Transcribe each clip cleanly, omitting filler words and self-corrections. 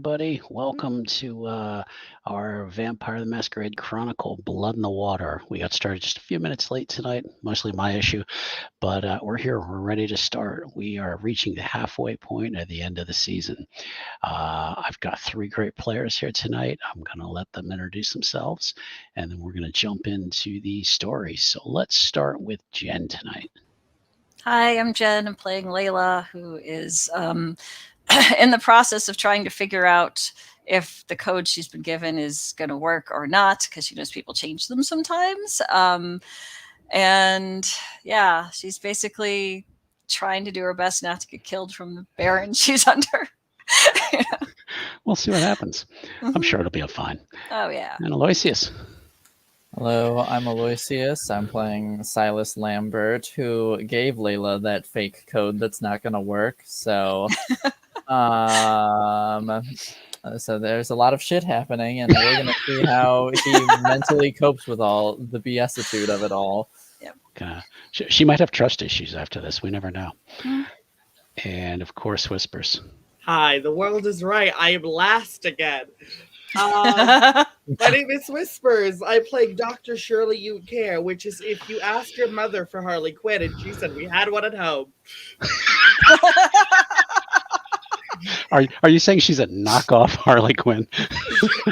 everybody. Welcome to our Vampire the Masquerade Chronicle Blood in the Water. We got started just a few minutes late tonight, mostly my issue, but we're here. We're ready to start. We are reaching the halfway point at the end of the season. I've got three great players here tonight. I'm going to let them introduce themselves, and then we're going to jump into the story. So let's start with Jen tonight. Hi, I'm Jen. I'm playing Layla, who is in the process of trying to figure out if the code she's been given is going to work or not, because she knows people change them sometimes. And yeah, she's basically trying to do her best not to get killed from the Baron she's under. We'll see what happens. I'm Mhm. sure it'll be fine. Oh, yeah. And Aloysius. Hello, I'm Aloysius. I'm playing Silas Lambert, who gave Layla that fake code that's not going to work. So, so there's a lot of shit happening, and we're going to see how he mentally copes with all the BS-itude of it all. She might have trust issues after this. We never know. Mhm. And of course, Whispers. Hi, the world is right. I am last again. My name is Whispers. I play Dr. Shirley You Care, which is if you asked your mother for Harley Quinn and she said we had one at home. Are you saying she's a knockoff Harley Quinn?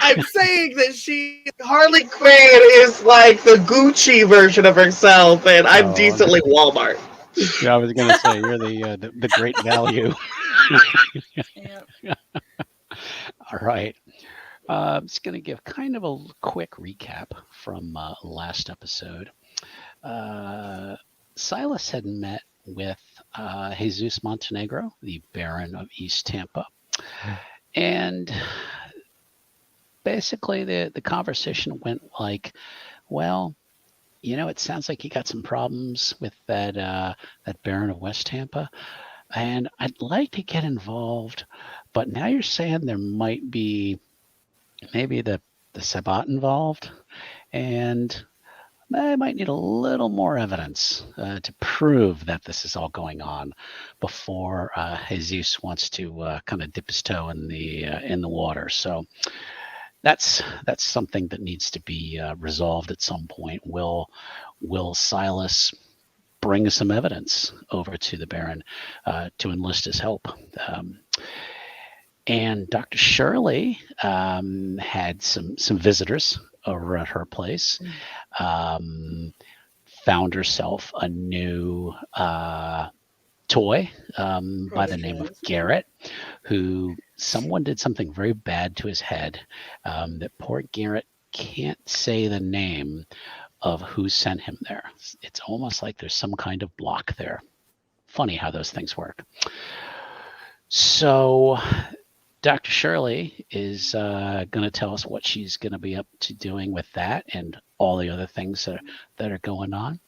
I'm saying that Harley Quinn is like the Gucci version of herself, and I'm decently Walmart. Yeah, I was going to say you're the great value. Yep. All right. I'm just going to give kind of a quick recap from last episode. Silas had met with Jesus Montenegro, the Baron of East Tampa. And basically the conversation went like, well, it sounds like you got some problems with that Baron of West Tampa. And I'd like to get involved, but now you're saying there might be maybe the Sabbat involved, and I might need a little more evidence to prove that this is all going on before Jesus wants to kind of dip his toe in the water. So that's something that needs to be resolved at some point. Will Silas bring some evidence over to the Baron to enlist his help? And Dr. Shirley had some visitors over at her place. Found herself a new toy by the name of Garrett, who someone did something very bad to his head. That poor Garrett can't say the name of who sent him there. It's almost like there's some kind of block there. Funny how those things work. So Dr. Shirley is going to tell us what she's going to be up to doing with that and all the other things that are going on.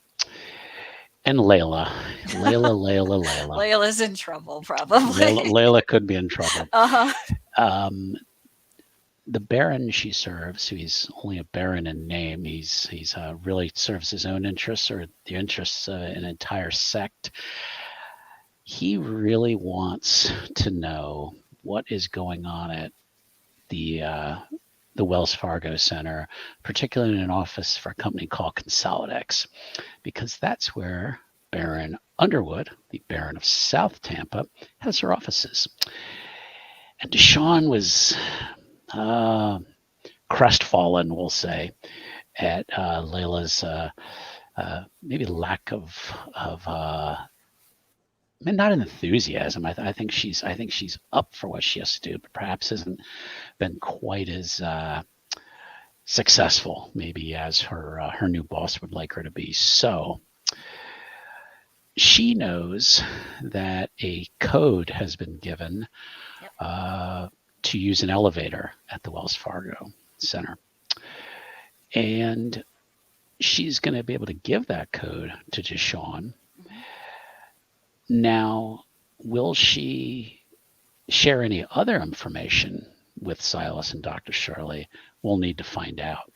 And Layla. Layla's in trouble, probably. Layla could be in trouble. Uh-huh. The Baron she serves, who he's only a Baron in name, he's really serves his own interests or the interests of an entire sect. He really wants to know what is going on at the Wells Fargo Center, particularly in an office for a company called Consolidex, because that's where Baron Underwood, the Baron of South Tampa, has her offices. And Deshawn was crestfallen, we'll say, at Layla's maybe lack of not an enthusiasm. I think she's up for what she has to do, but perhaps hasn't been quite as successful, maybe as her new boss would like her to be. So she knows that a code has been given to use an elevator at the Wells Fargo Center, and she's going to be able to give that code to Deshawn. Now, will she share any other information with Silas and Dr. Shirley? We'll need to find out.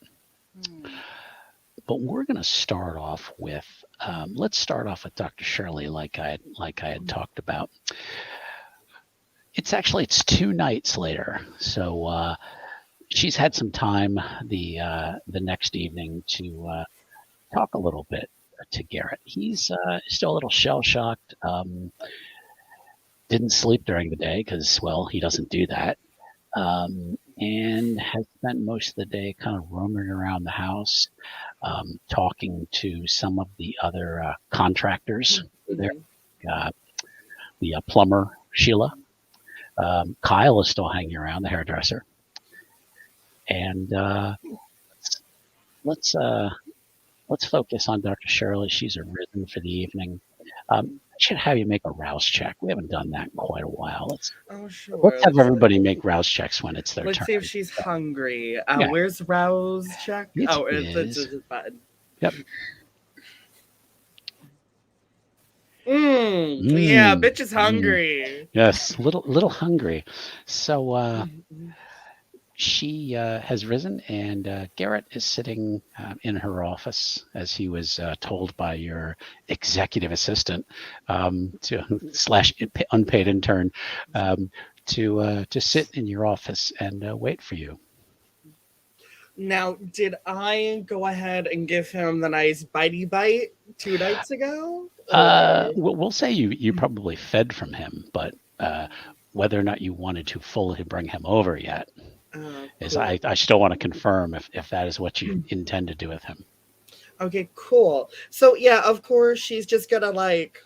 But we're going to start off with, let's start off with Dr. Shirley, like I had talked about. It's 2 nights later, so she's had some time the next evening to talk a little bit to Garrett. He's still a little shell shocked. Didn't sleep during the day because, well, he doesn't do that. And has spent most of the day kind of roaming around the house, talking to some of the other contractors there. The plumber, Sheila. Kyle is still hanging around, the hairdresser. And let's focus on Dr. Shirley. She's arisen for the evening. I should have you make a rouse check. We haven't done that in quite a while. Let's have everybody make rouse checks when it's their Let's turn. see if she's hungry. Yeah. Where's rouse check? It it's is. a button. Yep. Yeah, bitch is hungry. Yes, little hungry. So she has risen, and Garrett is sitting in her office, as he was told by your executive assistant to slash unpaid intern to sit in your office and wait for you. Now, did I go ahead and give him the nice bitey bite 2 nights ago? We'll say you probably fed from him, but whether or not you wanted to fully bring him over yet is cool. I still want to confirm if that is what you intend to do with him. Okay, cool. So yeah, of course she's just gonna like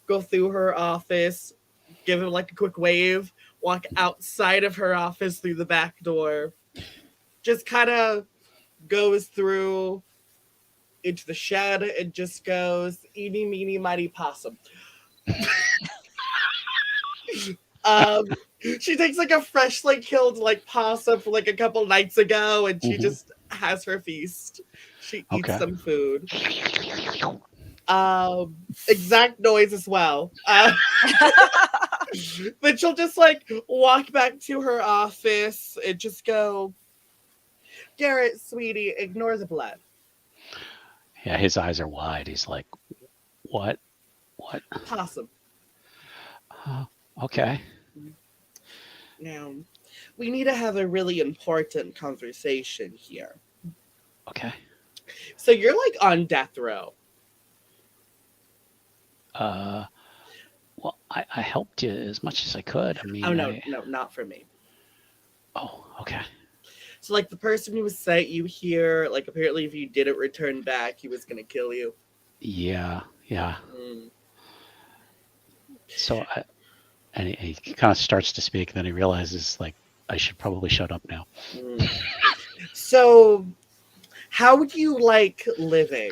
go through her office, give him like a quick wave, walk outside of her office through the back door, just kind of goes through into the shed and just goes eeny meeny miny possum. She takes like a freshly killed like possum from like a couple nights ago, and she just has her feast. She eats some food. Exact noise as well. Then she'll just like walk back to her office and just go, Garrett, sweetie, ignore the blood. Yeah, his eyes are wide. He's like, what? Possum. Okay. Now, we need to have a really important conversation here. Okay. So you're like on death row. Well, I helped you as much as I could. I mean, no, not for me. Oh, okay. So like the person who sent you here, like apparently if you didn't return back, he was gonna kill you. Yeah. So and he kind of starts to speak, and then he realizes like I should probably shut up now. So how would you like living?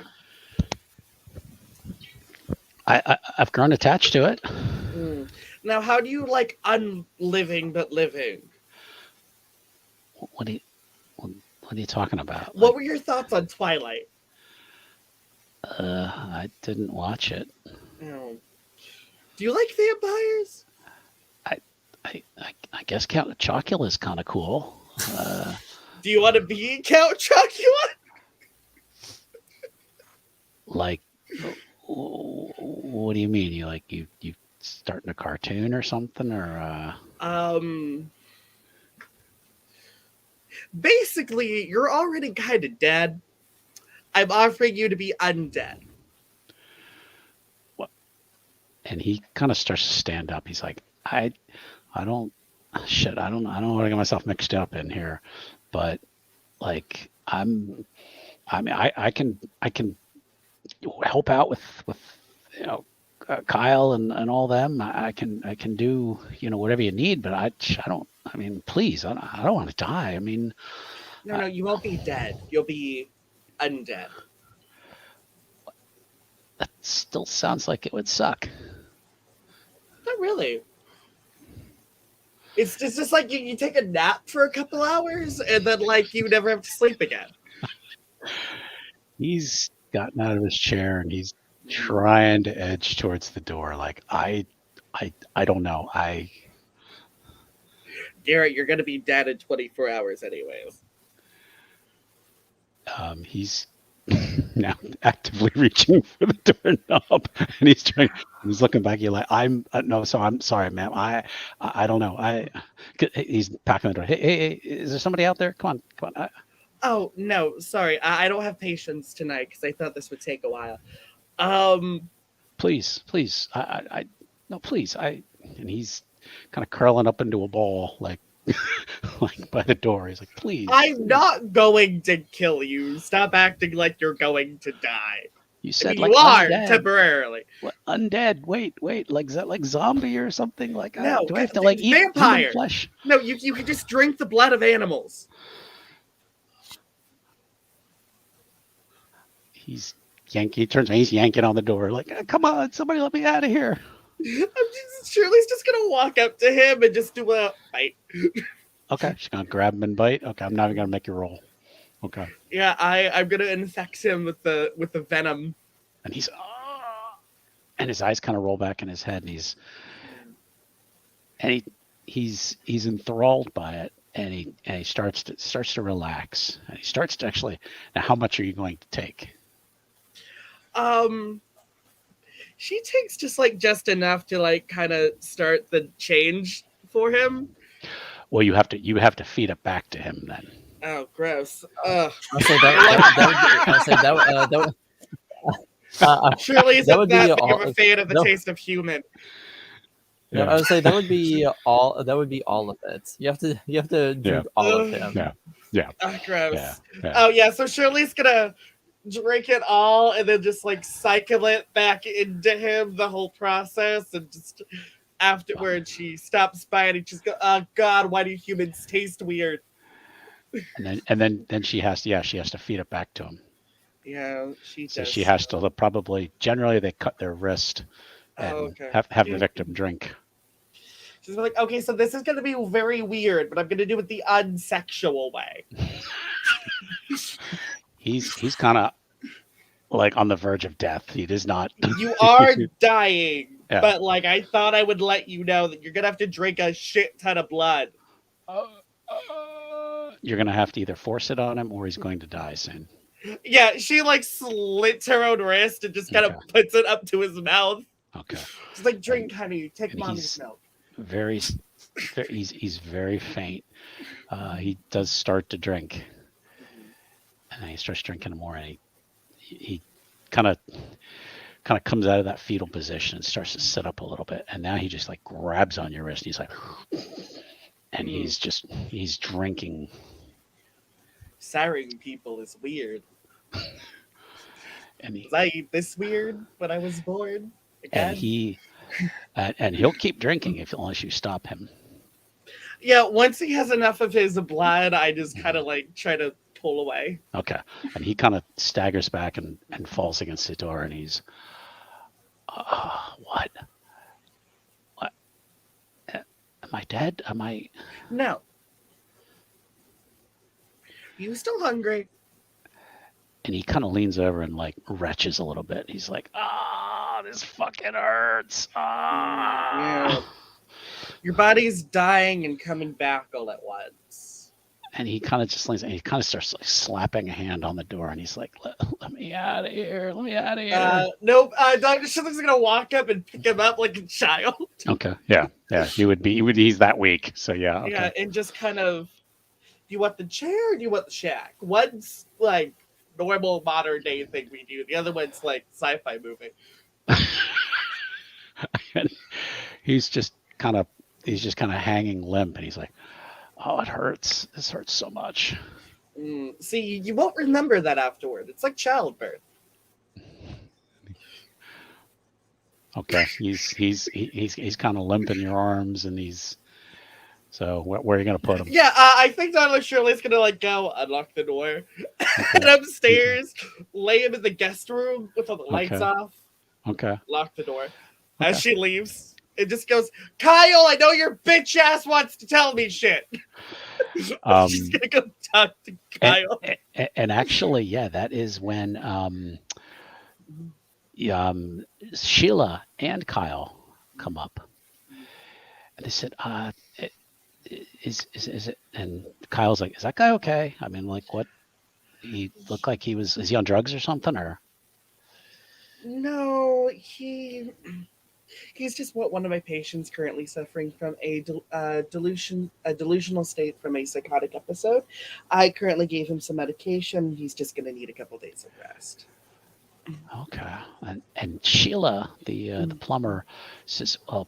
I've grown attached to it. Now, how do you like unliving but living? What are you talking about? What were your thoughts on Twilight? I didn't watch it. Oh. Do you like vampires? I guess Count Chocula is kind of cool. Do you want to be Count Chocula? Like, what do you mean? You starting a cartoon or something, or Basically, you're already kind of dead. I'm offering you to be undead. What? And he kind of starts to stand up. He's like, I don't want to get myself mixed up in here, but like I can help out with Kyle and all them. I can do whatever you need, but I don't. I mean, please, I don't want to die. I mean, no, you won't be dead. You'll be undead. That still sounds like it would suck. Not really. It's just like you take a nap for a couple hours and then like you never have to sleep again. He's gotten out of his chair and he's trying to edge towards the door. Like I don't know. Garrett, you're gonna be dead in 24 hours anyways. He's now actively reaching for the doorknob, and he's looking back at you like, no, so I'm sorry, ma'am. I don't know. He's packing the door. Hey, is there somebody out there? Come on. Oh no, sorry, I don't have patience tonight because I thought this would take a while. Please, no, please. And he's kind of curling up into a ball, like, like by the door. He's like, please. I'm not going to kill you. Stop acting like you're going to die. You I said mean, like you are undead. temporarily. What, undead? Wait, like is that like zombie or something? Like, No, do I have to like eat vampire human flesh? No, you can just drink the blood of animals. He turns around, he's yanking on the door, like, come on, somebody let me out of here. Shirley's just gonna walk up to him and just do a bite. Okay, she's gonna grab him and bite. Okay, I'm not even gonna make you roll. Okay. Yeah, I'm gonna infect him with the venom. And and his eyes kind of roll back in his head, and he's enthralled by it, and he starts to relax, and he starts to actually. Now, how much are you going to take? She takes just enough to like kind of start the change for him. Well, you have to feed it back to him then. Oh, gross. Ugh. I'll say that Shirley isn't that would that be big of a fan of the no. taste of human. Yeah. I would say that would be all. That would be all of it. You have to drink all of him. Yeah. Oh, gross. Yeah. Oh yeah. So Shirley's gonna drink it all and then just like cycle it back into him the whole process, and just afterwards she stops by and she's go, oh god, why do humans taste weird? And then she has to feed it back to him. Yeah, she does. So she has to probably, generally they cut their wrist and have the victim drink. She's like, okay, so this is going to be very weird, but I'm going to do it the unsexual way. He's kind of like on the verge of death. He does not. You are dying, Yeah. but like I thought I would let you know that you're going to have to drink a shit ton of blood. You're going to have to either force it on him or he's going to die soon. Yeah, she like slits her own wrist and just kind of puts it up to his mouth. Okay. She's like, drink, honey, take mommy's milk. He's very faint. He does start to drink, and he starts drinking more, and he kind of comes out of that fetal position and starts to sit up a little bit, and now he just like grabs on your wrist. He's like, and he's drinking. Siring people is weird. And was I this weird when I was born? Again? And he'll keep drinking unless you stop him. Yeah, once he has enough of his blood, I just kind of like try to pull away. Okay. And he kind of staggers back and falls against the door, and he's, what? Am I dead? Am I? No. You still hungry? And he kind of leans over and like retches a little bit. He's like, this fucking hurts. Yeah. Your body's dying and coming back all at once. And he kind of just leans, and he kind of starts like slapping a hand on the door, and he's like, let me out of here. Let me out of here. Nope. Dr. Schiller's going to walk up and pick him up like a child. Okay. Yeah. He's that weak. So yeah. Okay. Yeah. And just kind of, do you want the chair or do you want the shack? One's like normal modern day thing we do. The other one's like sci-fi movie. And he's just kind of hanging limp, and he's like, oh, it hurts. This hurts so much. See, you won't remember that afterward. It's like childbirth. Okay. He's kind of limp in your arms, and so where are you going to put him? Yeah, I think Donna Shirley's going to like go unlock the door and upstairs, lay him in the guest room with all the lights off. Okay. Lock the door. As she leaves, it just goes, Kyle, I know your bitch ass wants to tell me shit. She's going to go talk to Kyle. And actually, yeah, that is when Sheila and Kyle come up. And they said, is it? And Kyle's like, is that guy okay? I mean, like, what? he looked like is he on drugs or something, or? No, he's just one of my patients currently suffering from a delusional state from a psychotic episode. I currently gave him some medication. He's just going to need a couple days of rest. Okay. And Sheila, the plumber, says, "Well,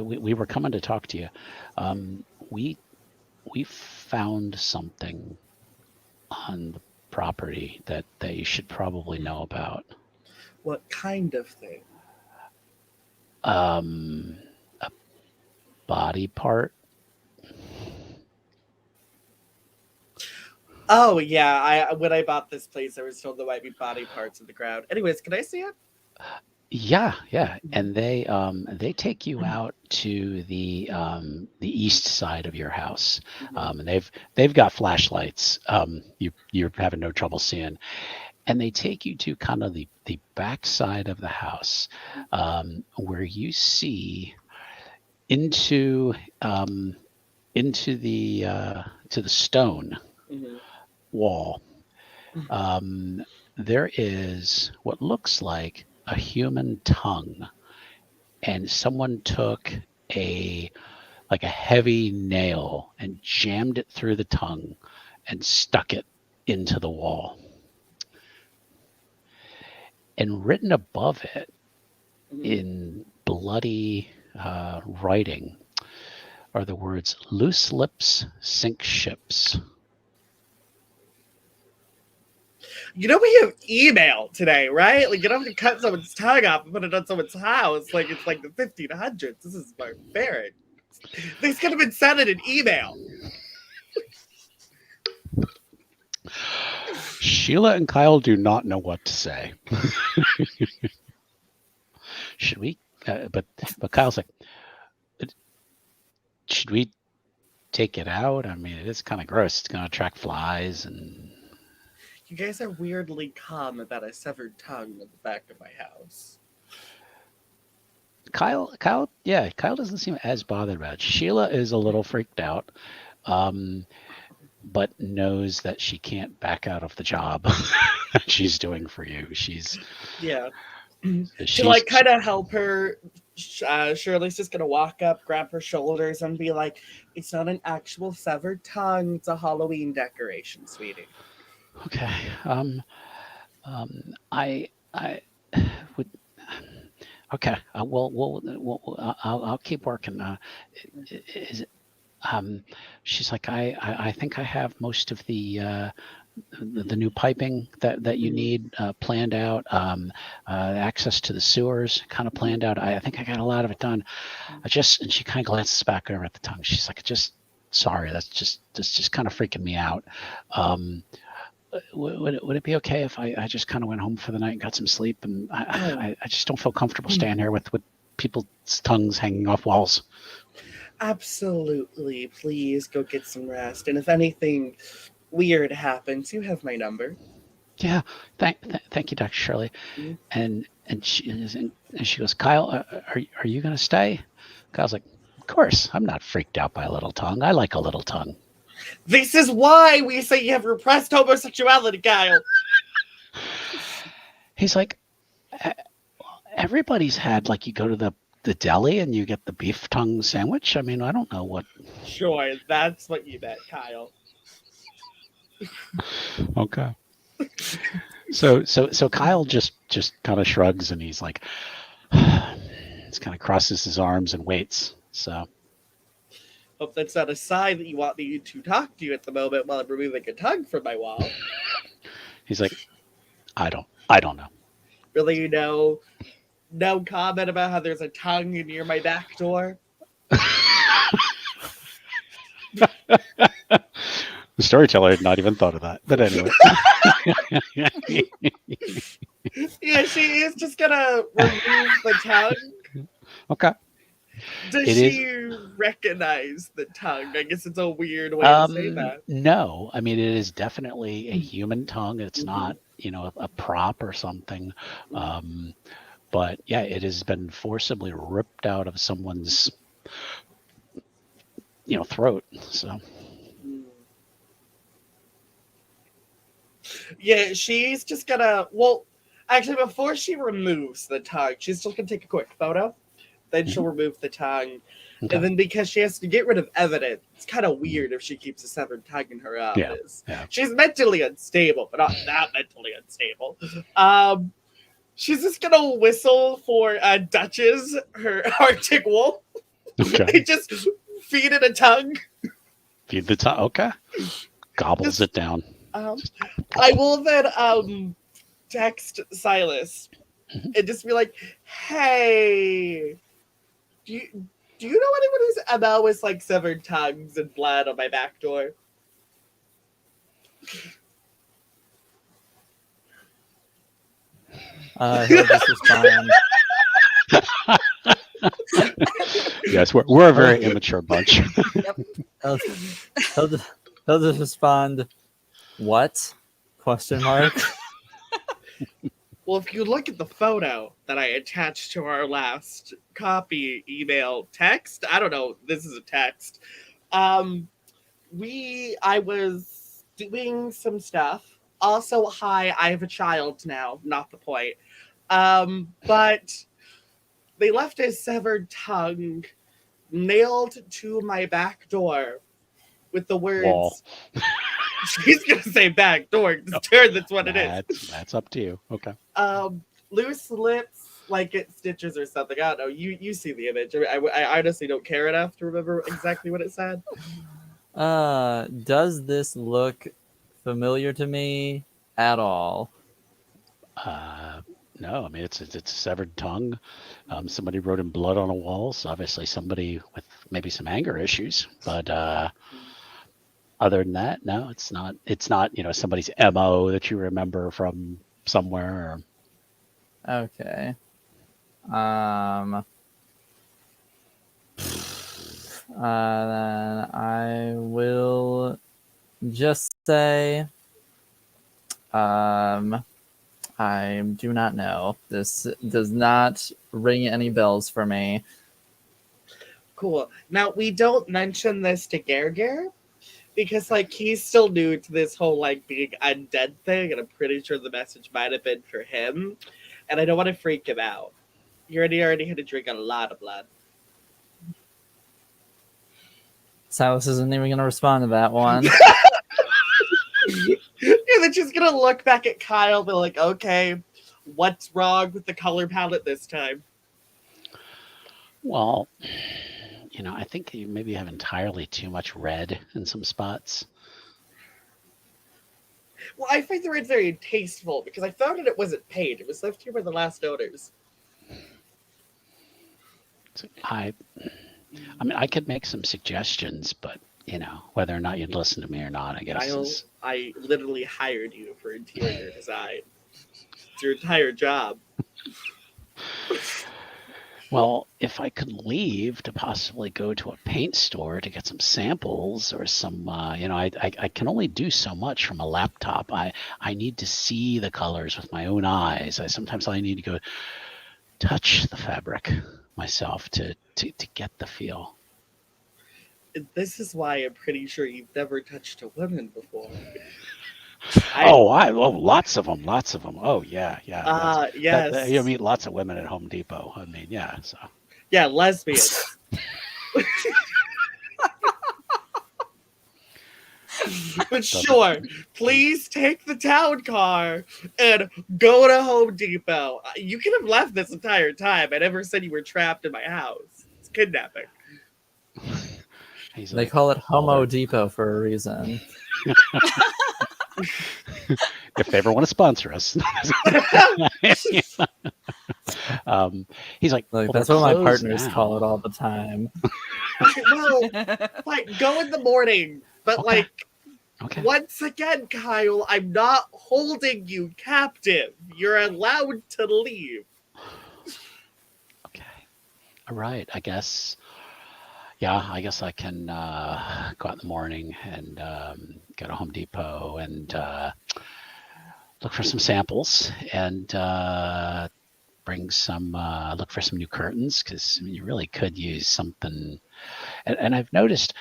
we were coming to talk to you. We found something on the property that you should probably know about. What kind of thing? A body part." Oh yeah, when I bought this place, I was told there might be body parts in the ground. Anyways, can I see it? Yeah, and they take you out to the east side of your house, and they've got flashlights. You're having no trouble seeing, and they take you to kind of the back side of the house, where you see into to the stone wall. There is what looks like a human tongue, and someone took a heavy nail and jammed it through the tongue and stuck it into the wall. And written above it in bloody writing are the words, "Loose lips sink ships." You know we have email today, right? Like you don't have to cut someone's tongue off and put it on someone's house like it's like the 1500s. This is barbaric. This could have been sent in an email. Sheila and Kyle do not know what to say. Should we? But Kyle's like, should we take it out? I mean, it is kind of gross. It's going to attract flies, and you guys are weirdly calm about a severed tongue at the back of my house. Kyle doesn't seem as bothered about it. Sheila is a little freaked out, but knows that she can't back out of the job she's doing for you. She's to kind of help her. Shirley's just gonna walk up, grab her shoulders, and be like, "It's not an actual severed tongue. It's a Halloween decoration, sweetie." Okay. I would. Okay. I'll keep working. She's like, I think I have most of the new piping that you need planned out. Access to the sewers kind of planned out. I think I got a lot of it done. And she kind of glances back over at the tongue. She's like, sorry, that's just kind of freaking me out. Would it be okay if I just kind of went home for the night and got some sleep? And I just don't feel comfortable staying here with people's tongues hanging off walls. Absolutely. Please go get some rest. And if anything weird happens, you have my number. Yeah. Thank you, Dr. Shirley. Mm-hmm. And she goes, Kyle, are you going to stay? Kyle's like, of course. I'm not freaked out by a little tongue. I like a little tongue. This is why we say you have repressed homosexuality, Kyle. He's like, everybody's had, like, you go to the deli and you get the beef tongue sandwich. I mean, I don't know what. Sure, that's what you meant, Kyle. Okay. So Kyle just kind of shrugs and he's like, just kind of crosses his arms and waits. So. Hope that's not a sign that you want me to talk to you at the moment while I'm removing a tongue from my wall. He's like, I don't know. Really, no comment about how there's a tongue near my back door? The storyteller had not even thought of that. But anyway. Yeah, she is just gonna remove the tongue. Okay. Does she recognize the tongue? I guess it's a weird way to say that. No, I mean, it is definitely a human tongue. It's not, a prop or something. But yeah, it has been forcibly ripped out of someone's, throat. So. Yeah, she's just gonna. Well, actually, before she removes the tongue, she's just gonna take a quick photo. Then she'll remove the tongue. Okay. And then because she has to get rid of evidence, it's kind of weird if she keeps a severed tongue in her office. Yeah. She's mentally unstable, but not that mentally unstable. She's just gonna whistle for Duchess, her Arctic wolf, Okay. and just feed it a tongue. Feed the tongue. Okay. Gobbles it down. I will then text Silas and just be like, "Hey, do you know anyone who's ML with like severed tongues and blood on my back door?" He'll just respond. Yes, we're a very immature bunch. He'll, he'll just respond, "What?" Question mark. Well, if you look at the photo that I attached to our last copy email text, I don't know, this is a text. I was doing some stuff. Also, hi, I have a child now, not the point. But they left a severed tongue nailed to my back door with the words Wall. She's gonna say back door. That's what it is. That's up to you. Okay. Loose lips, like it stitches or something. I don't know. You see the image. I honestly don't care enough to remember exactly what it said. Does this look familiar to me at all? No, I mean it's a severed tongue. Somebody wrote in blood on a wall, so obviously somebody with maybe some anger issues. But other than that, no, it's not. It's not somebody's MO that you remember from somewhere. Okay. Then I will just say, I do not know. This does not ring any bells for me. Cool. Now we don't mention this to Gerger because like he's still new to this whole like being undead thing, and I'm pretty sure the message might have been for him. And I don't want to freak him out. You already had to drink a lot of blood. Silas isn't even going to respond to that one. And then she's gonna look back at Kyle and be like, okay, what's wrong with the color palette this time? Well, I think you maybe have entirely too much red in some spots. Well, I find the red very tasteful because I found it wasn't paid. It was left here by the last owners. So I mean, I could make some suggestions, but whether or not you'd listen to me or not, I guess. I literally hired you for interior design. It's your entire job. Well, if I could leave to possibly go to a paint store to get some samples or some, I can only do so much from a laptop. I need to see the colors with my own eyes. Sometimes I need to go touch the fabric myself to get the feel. This is why I'm pretty sure you've never touched a woman before. Lots of them. Oh yeah. Yes. You meet lots of women at Home Depot. I mean, yeah. So. Yeah, lesbians. But sure, please take the town car and go to Home Depot. You could have left this entire time. I never said you were trapped in my house. It's kidnapping. They call it Homo Depot for a reason. If they ever want to sponsor us. He's like, that's what my partners call it all the time. Well, like, go in the morning. But, once again, Kyle, I'm not holding you captive. You're allowed to leave. Okay. All right, I guess. Yeah, I guess I can go out in the morning and go to Home Depot and look for some samples and bring some, look for some new curtains because you really could use something. And I've noticed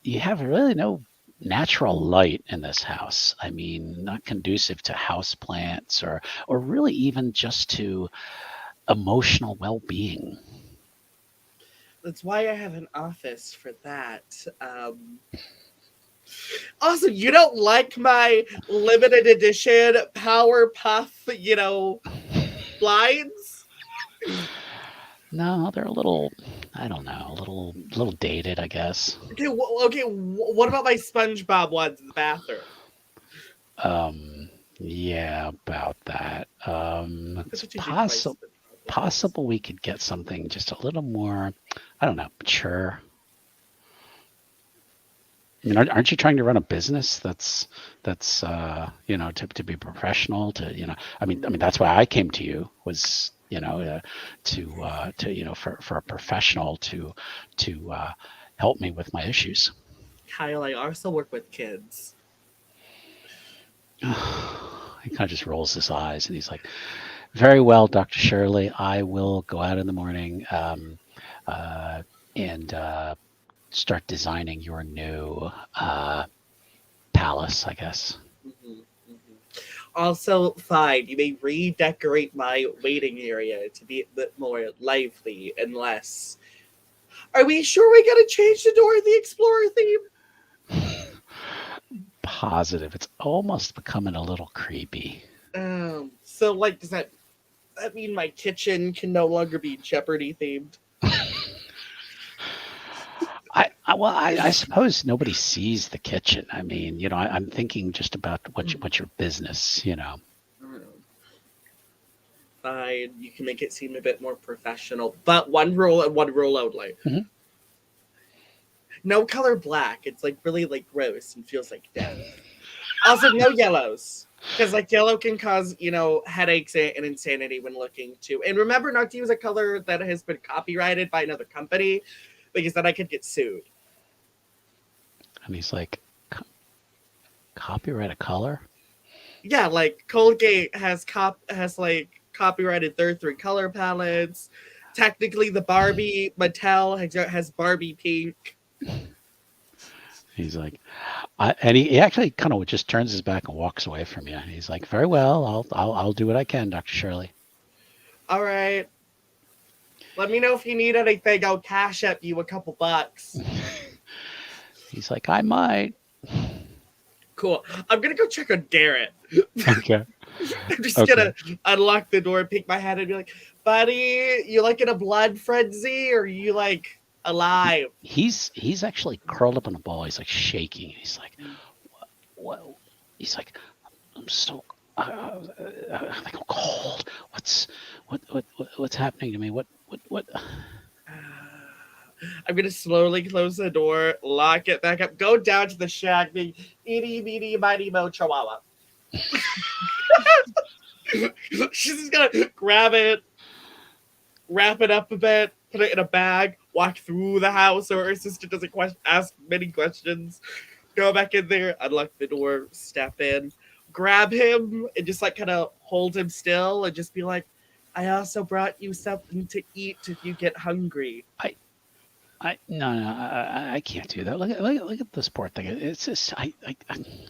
you have really no natural light in this house. I mean, not conducive to house plants or really even just to emotional well-being. That's why I have an office for that. Also, you don't like my limited edition Powerpuff, blinds? No, they're a little, I don't know, a little dated, I guess. Okay, what about my SpongeBob ones in the bathroom? Yeah, about that. That's It's what you do to my SpongeBob ones. possible we could get something just a little more, I don't know, mature. I mean, aren't you trying to run a business that's to be professional, I mean that's why I came to you, was to for a professional to help me with my issues. Kyle, I also work with kids. He kind of just rolls his eyes and he's like, very well, Dr. Shirley, I will go out in the morning and start designing your new palace, I guess. Mhm, mhm. Also, fine, you may redecorate my waiting area to be a bit more lively and less. Are we sure we gotta change the Dora the Explorer theme? Positive. It's almost becoming a little creepy. So like, does that mean my kitchen can no longer be Jeopardy themed? I suppose nobody sees the kitchen. I mean, I'm thinking just about what's your business. Mm, Fine, you can make it seem a bit more professional, but one rule and one rule only. Mhm. No color black. It's like really like gross and feels like death. Also, no yellows. Because like yellow can cause, headaches and insanity when looking too. And remember not to use a color that has been copyrighted by another company, because then I could get sued. And he's like, copyright a color? Yeah, like Colgate has like copyrighted their 3 color palettes. Technically, the Barbie Mattel has Barbie pink. He's like, and he actually kind of just turns his back and walks away from you. And he's like, very well, I'll do what I can, Dr. Shirley. All right. Let me know if you need anything. I'll cash up you a couple bucks. He's like, I might. Cool. I'm gonna go check on Garrett. Okay. I'm just Okay. gonna unlock the door, peek my head, and be like, "Buddy, you like in a blood frenzy, or you like alive?" He's actually curled up in a ball. He's like shaking. He's like, what? He's like, I'm so. I think I'm cold. What's happening to me? What? I'm gonna slowly close the door, lock it back up, go down to the shack, being itty bitty mighty mo chihuahua. She's just gonna grab it, wrap it up a bit, put it in a bag, walk through the house so her sister doesn't ask many questions. Go back in there, unlock the door, step in, grab him, and just like kind of hold him still and just be like, I also brought you something to eat if you get hungry. No, I can't do that. Look at this poor thing. It's just oh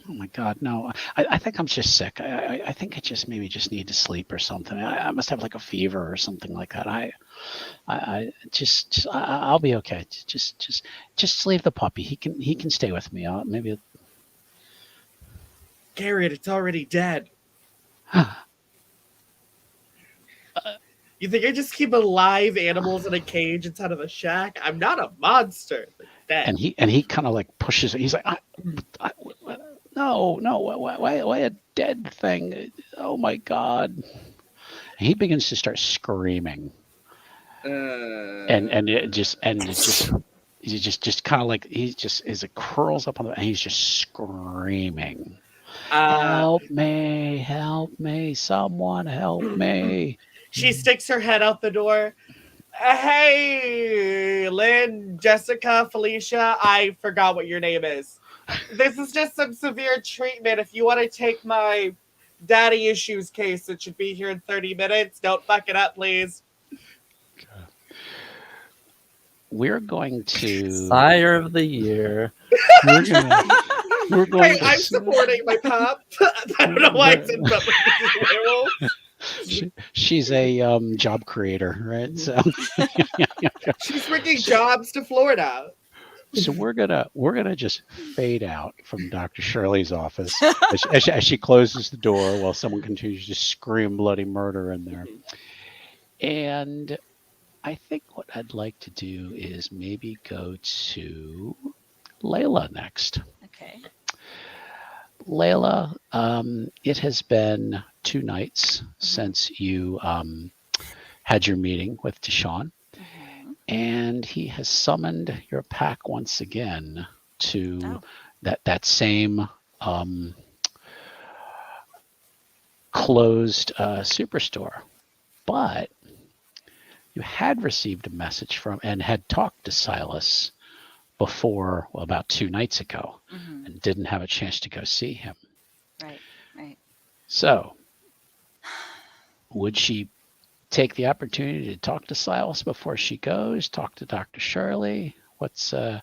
my God, no. I think I'm just sick. I think I just maybe just need to sleep or something. I must have like a fever or something like that. I'll be okay. Just leave the puppy. He can stay with me. Maybe. Garrett, it's already dead. You think I just keep alive animals in a cage inside of a shack? I'm not a monster. Dead. And he kind of like pushes it. He's like, no, why a dead thing? Oh my God. And he begins to start screaming. And it just kind of like it curls up on and he's just screaming. Help me, someone help me. She sticks her head out the door. Hey, Lynn, Jessica, Felicia, I forgot what your name is. This is just some severe treatment. If you want to take my daddy issues case, it should be here in 30 minutes. Don't fuck it up, please. We're going to... Sire of the year. we're going Hey, to. I'm supporting my pop. I don't know why I said pup. This is a werewolf. She's a job creator, right? So, She's bringing jobs to Florida. so we're gonna just fade out from Dr. Shirley's office as she closes the door while someone continues to scream bloody murder in there. And I think what I'd like to do is maybe go to Layla next. Okay. Layla, it has been 2 nights since you had your meeting with Deshaun, Mhm. and he has summoned your pack once again to Oh. that same closed superstore. But you had received a message from and had talked to Silas before, well, about 2 nights ago, Mhm. and didn't have a chance to go see him. Right. Right. So, would she take the opportunity to talk to Silas before she goes? Talk to Dr. Shirley? What's kind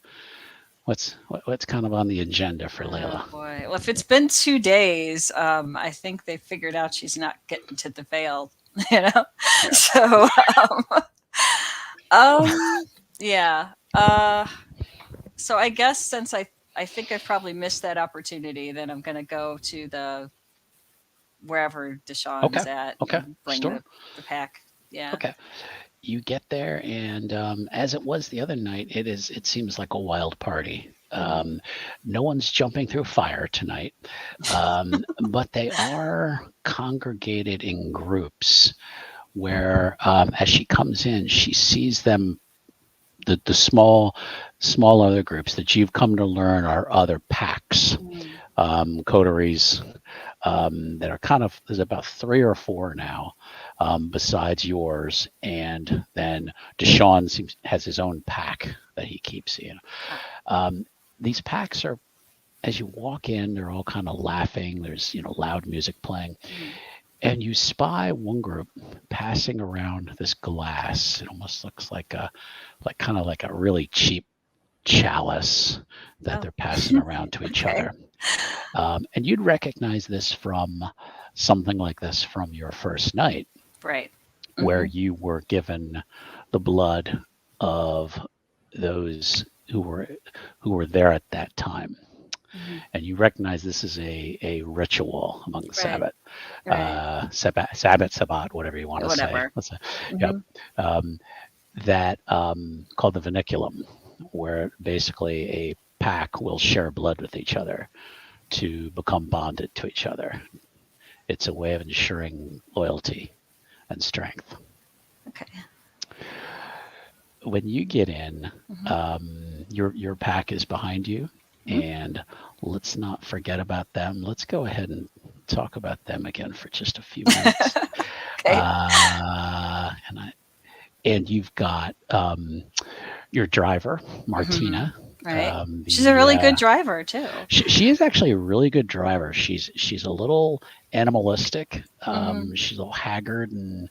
of on the agenda for Oh Layla? boy. Well, if it's been 2 days, I think they figured out she's not getting to the veil. You know. Yeah. So, yeah. So I guess since I think I probably missed that opportunity, then I'm gonna go to the wherever Deshaun Okay. is at Okay. and bring Store. the pack. Yeah. Okay. You get there, and as it was the other night, it seems like a wild party. No one's jumping through fire tonight, but they are congregated in groups where, as she comes in, she sees them. The small other groups that you've come to learn are other packs, coteries, that are kind of, there's about 3 or 4 now, besides yours, and then Deshaun has his own pack that he keeps. These packs are, as you walk in, they're all kind of laughing. There's loud music playing, and you spy one group passing around this glass. It almost looks like kind of like a really cheap chalice that Oh. they're passing around to each Okay. other. And you'd recognize this from something like this from your first night, Right. where you were given the blood of those who were there at that time. Mhm. And you recognize this is a ritual among the Right. Sabbat, Sabbat, whatever you want to say. Whatever. Let's say, yep. Mhm. That called the Vinculum, where basically a pack will share blood with each other to become bonded to each other. It's a way of ensuring loyalty and strength. Okay. When you get in, Mhm. your pack is behind you, Mhm. and let's not forget about them. Let's go ahead and talk about them again for just a few minutes. Okay. And you've got your driver, Martina. Right. She's a really good driver too. She is actually a really good driver. She's a little animalistic. She's a little haggard and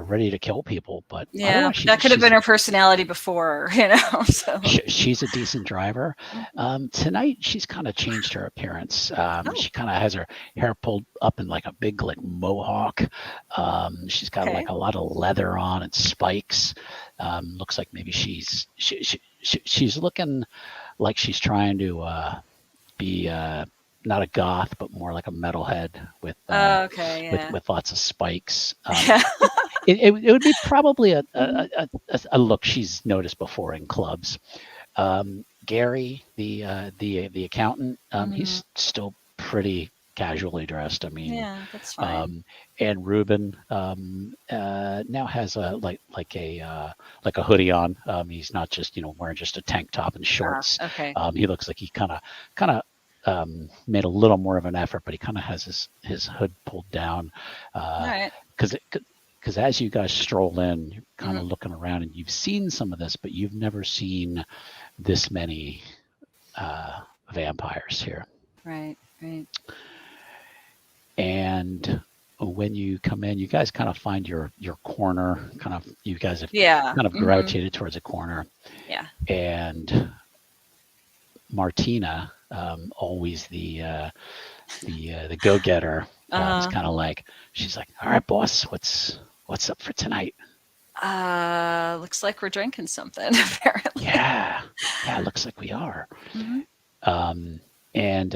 ready to kill people, but Yeah, otherwise but that could have been her personality before, So she's a decent driver. Tonight she's kind of changed her appearance. She kind of has her hair pulled up in like a big like mohawk. She's got like a lot of leather on and spikes. Looks like maybe she's looking like she's trying to be not a goth, but more like a metalhead with with lots of spikes. It would be probably a look she's noticed before in clubs. Gary, the accountant, he's still pretty casually dressed. I mean, yeah, that's fine. And Ruben now has like a hoodie on. He's not just wearing just a tank top and shorts. Okay. He looks like he kind of made a little more of an effort, but he kind of has his hood pulled down. All right. Because as you guys stroll in, you're kind of looking around, and you've seen some of this, but you've never seen this many vampires here. Right. And when you come in, you guys kind of find your corner. You guys have kind of gravitated towards a corner. Yeah. And Martina always the go-getter. It's Uh, kind of like she's like, "All right, boss, what's up for tonight?" looks like we're drinking something, apparently. Yeah, yeah, it looks like we are. Hmm. Um, and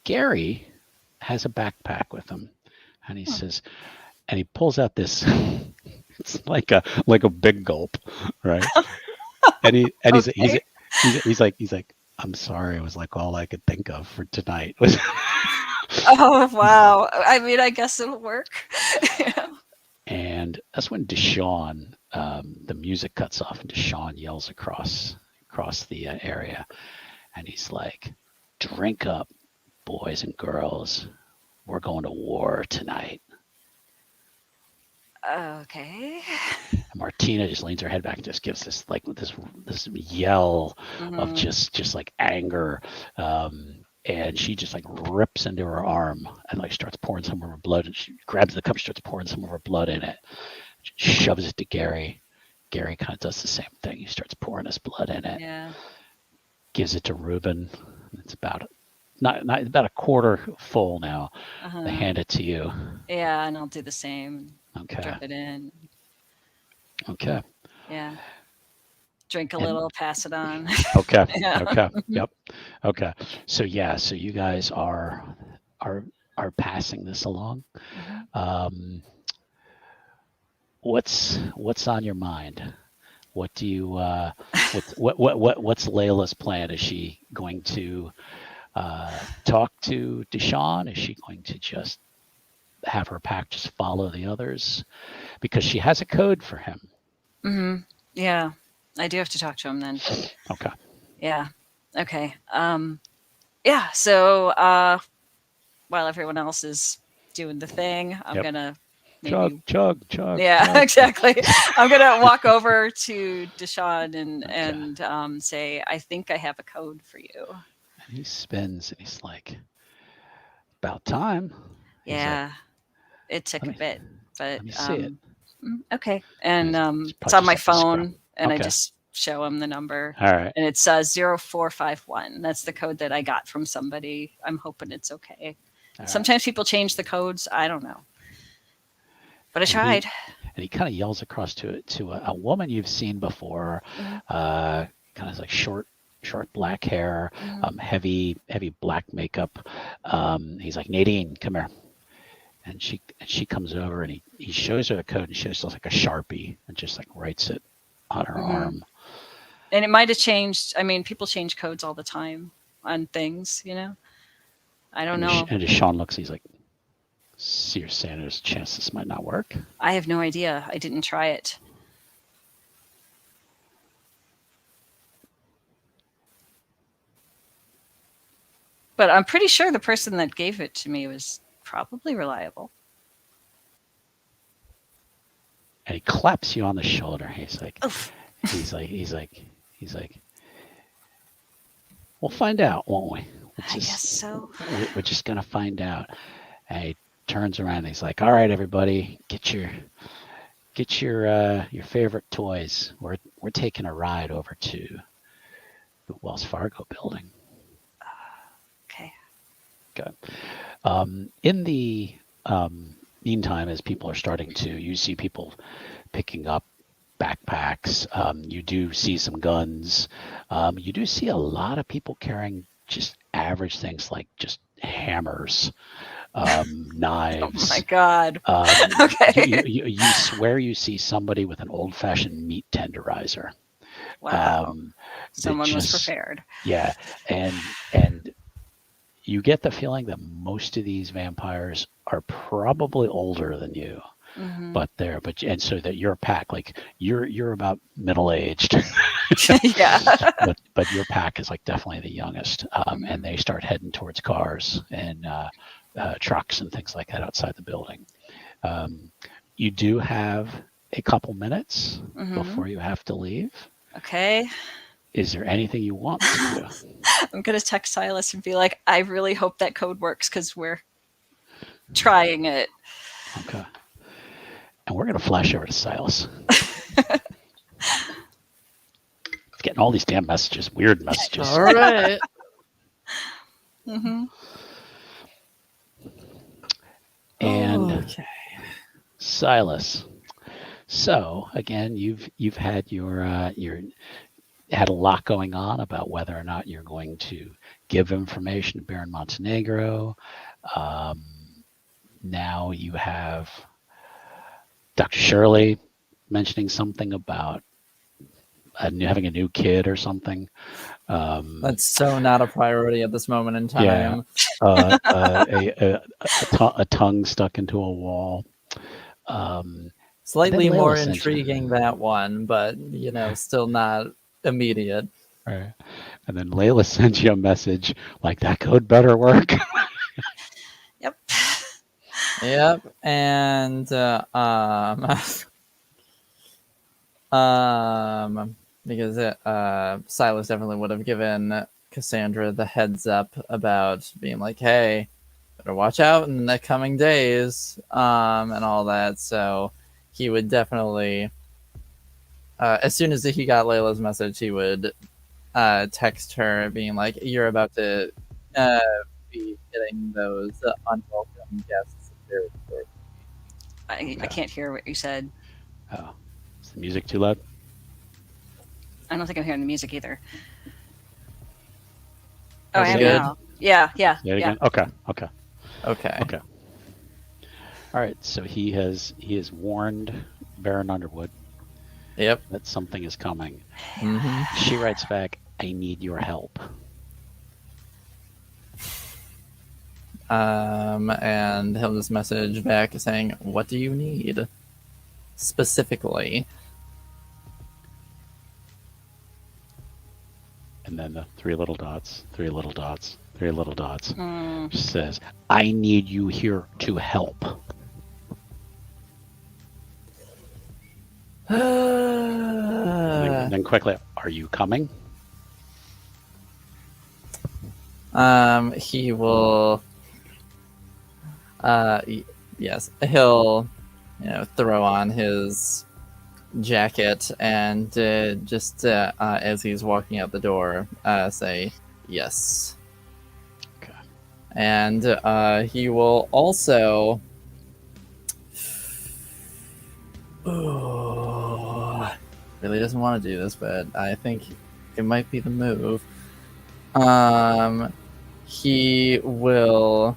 Gary has a backpack with him, and he says, and he pulls out this. It's like a big gulp, right? And Okay. he's like, I'm sorry, it was like all I could think of for tonight was. Oh, wow. I mean, I guess it'll work. Yeah. And that's when Deshaun, the music cuts off, and Deshaun yells across the area, and he's like, "Drink up, boys and girls. We're going to war tonight." Okay. And Martina just leans her head back and just gives this yell of Hmm. just like anger, and she just like rips into her arm and like starts pouring some of her blood, and she grabs the cup, starts pouring some of her blood in it, shoves it to Gary. Gary kind of does the same thing. He starts pouring his blood in it, Yeah. gives it to Reuben. It's about not about a quarter full now. They Uh-huh. hand it to you. Yeah, and I'll do the same. Okay. Drip it in. Okay. Yeah. Drink a And little, pass it on. okay. Yeah. Okay. Yep. Okay. So yeah. So you guys are are passing this along. Mhm. Um, what's on your mind? What do you what's Layla's plan? Is she going to talk to Deshaun? Is she going to just have her pack just follow the others? Because she has a code for him. Hmm. Yeah. I do have to talk to him then. Okay. Yeah. Okay. Yeah. So while everyone else is doing the thing, I'm Yep. gonna Chug, maybe. chug, chug, Yeah, chug. exactly. I'm gonna walk over to Deshaun Okay. and say, I think I have a code for you. And he spins and he's like, about time. He's like, Yeah, it took let a me bit, but let me see it. okay. And And he it's on punches my up the scroll. phone, and I Okay. just show him the number, All right. and it's 0451. That's the code that I got from somebody. I'm hoping it's okay. All right. Sometimes people change the codes. I don't know, but I And tried. he kind of yells across to a woman you've seen before, Mhm, kind of like short black hair, mhm, heavy black makeup. He's like, Nadine, come here. And she comes over and he shows her the code, and she just like a Sharpie and just like writes it on her mhm. arm. And it might have changed. I mean, people change codes all the time on things, you know? I don't know. And Deshaun looks, he's like, see, you're saying there's a chance this might not work? I have no idea. I didn't try it. But I'm pretty sure the person that gave it to me was probably reliable. And he claps you on the shoulder. He's like, Oof. he's like, we'll find out, won't we? I guess so. We're just gonna find out. And he turns around and he's like, all right, everybody, get your favorite toys. We're taking a ride over to the Wells Fargo building. Okay. Okay. In the meantime, as people are starting to, you see people picking up backpacks. You do see some guns. You do see a lot of people carrying just average things like just hammers, Oh my knives. God. You, Okay. you swear you see somebody with an old-fashioned meat tenderizer. Wow. That Someone was just prepared. yeah, and you get the feeling that most of these vampires are probably older than you, Hmm. but and so that your pack, like you're about middle aged, Yeah. but your pack is like definitely the youngest, and they start heading towards cars and trucks and things like that outside the building. You do have a couple minutes Hmm. before you have to leave. Okay. Is there anything you want to do? I'm going to text Silas and be like, I really hope that code works because we're trying it. Okay. And we're going to flash over to Silas. It's getting All these damn messages, weird messages. All right. Mm-hmm. And Okay. Silas. So again, you've had your had a lot going on about whether or not you're going to give information to Baron Montenegro. Um, now you have Dr. Shirley mentioning something about having a new kid or something. That's so not a priority at this moment in time. Yeah, a tongue stuck into a wall. Slightly Then Layla more sent you- intriguing, that one, but still not immediate. Right. And then Layla sends you a message like, that code better work. Yep. Yep, and because Silas definitely would have given Cassandra the heads up about being like, hey, better watch out in the coming days, and all that. So he would definitely, as soon as he got Layla's message, he would text her being like, you're about to be getting those unwelcome guests very shortly. I can't hear what you said. Oh, is the music too loud? I don't think I'm hearing the music either. Oh, I Is am it good? now. Yeah. Say it again? Okay. Okay. All right. So he has warned Baron Underwood Yep. that something is coming. hmm She writes back, I need your help. And he'll just message back saying, what do you need? Specifically. And then the three little dots. Mm. Says, I need you here to help. And then quickly, are you coming? He will. Yes, he'll, throw on his jacket and just as he's walking out the door, say yes. Okay. And he will also. Really doesn't want to do this, but I think it might be the move. He will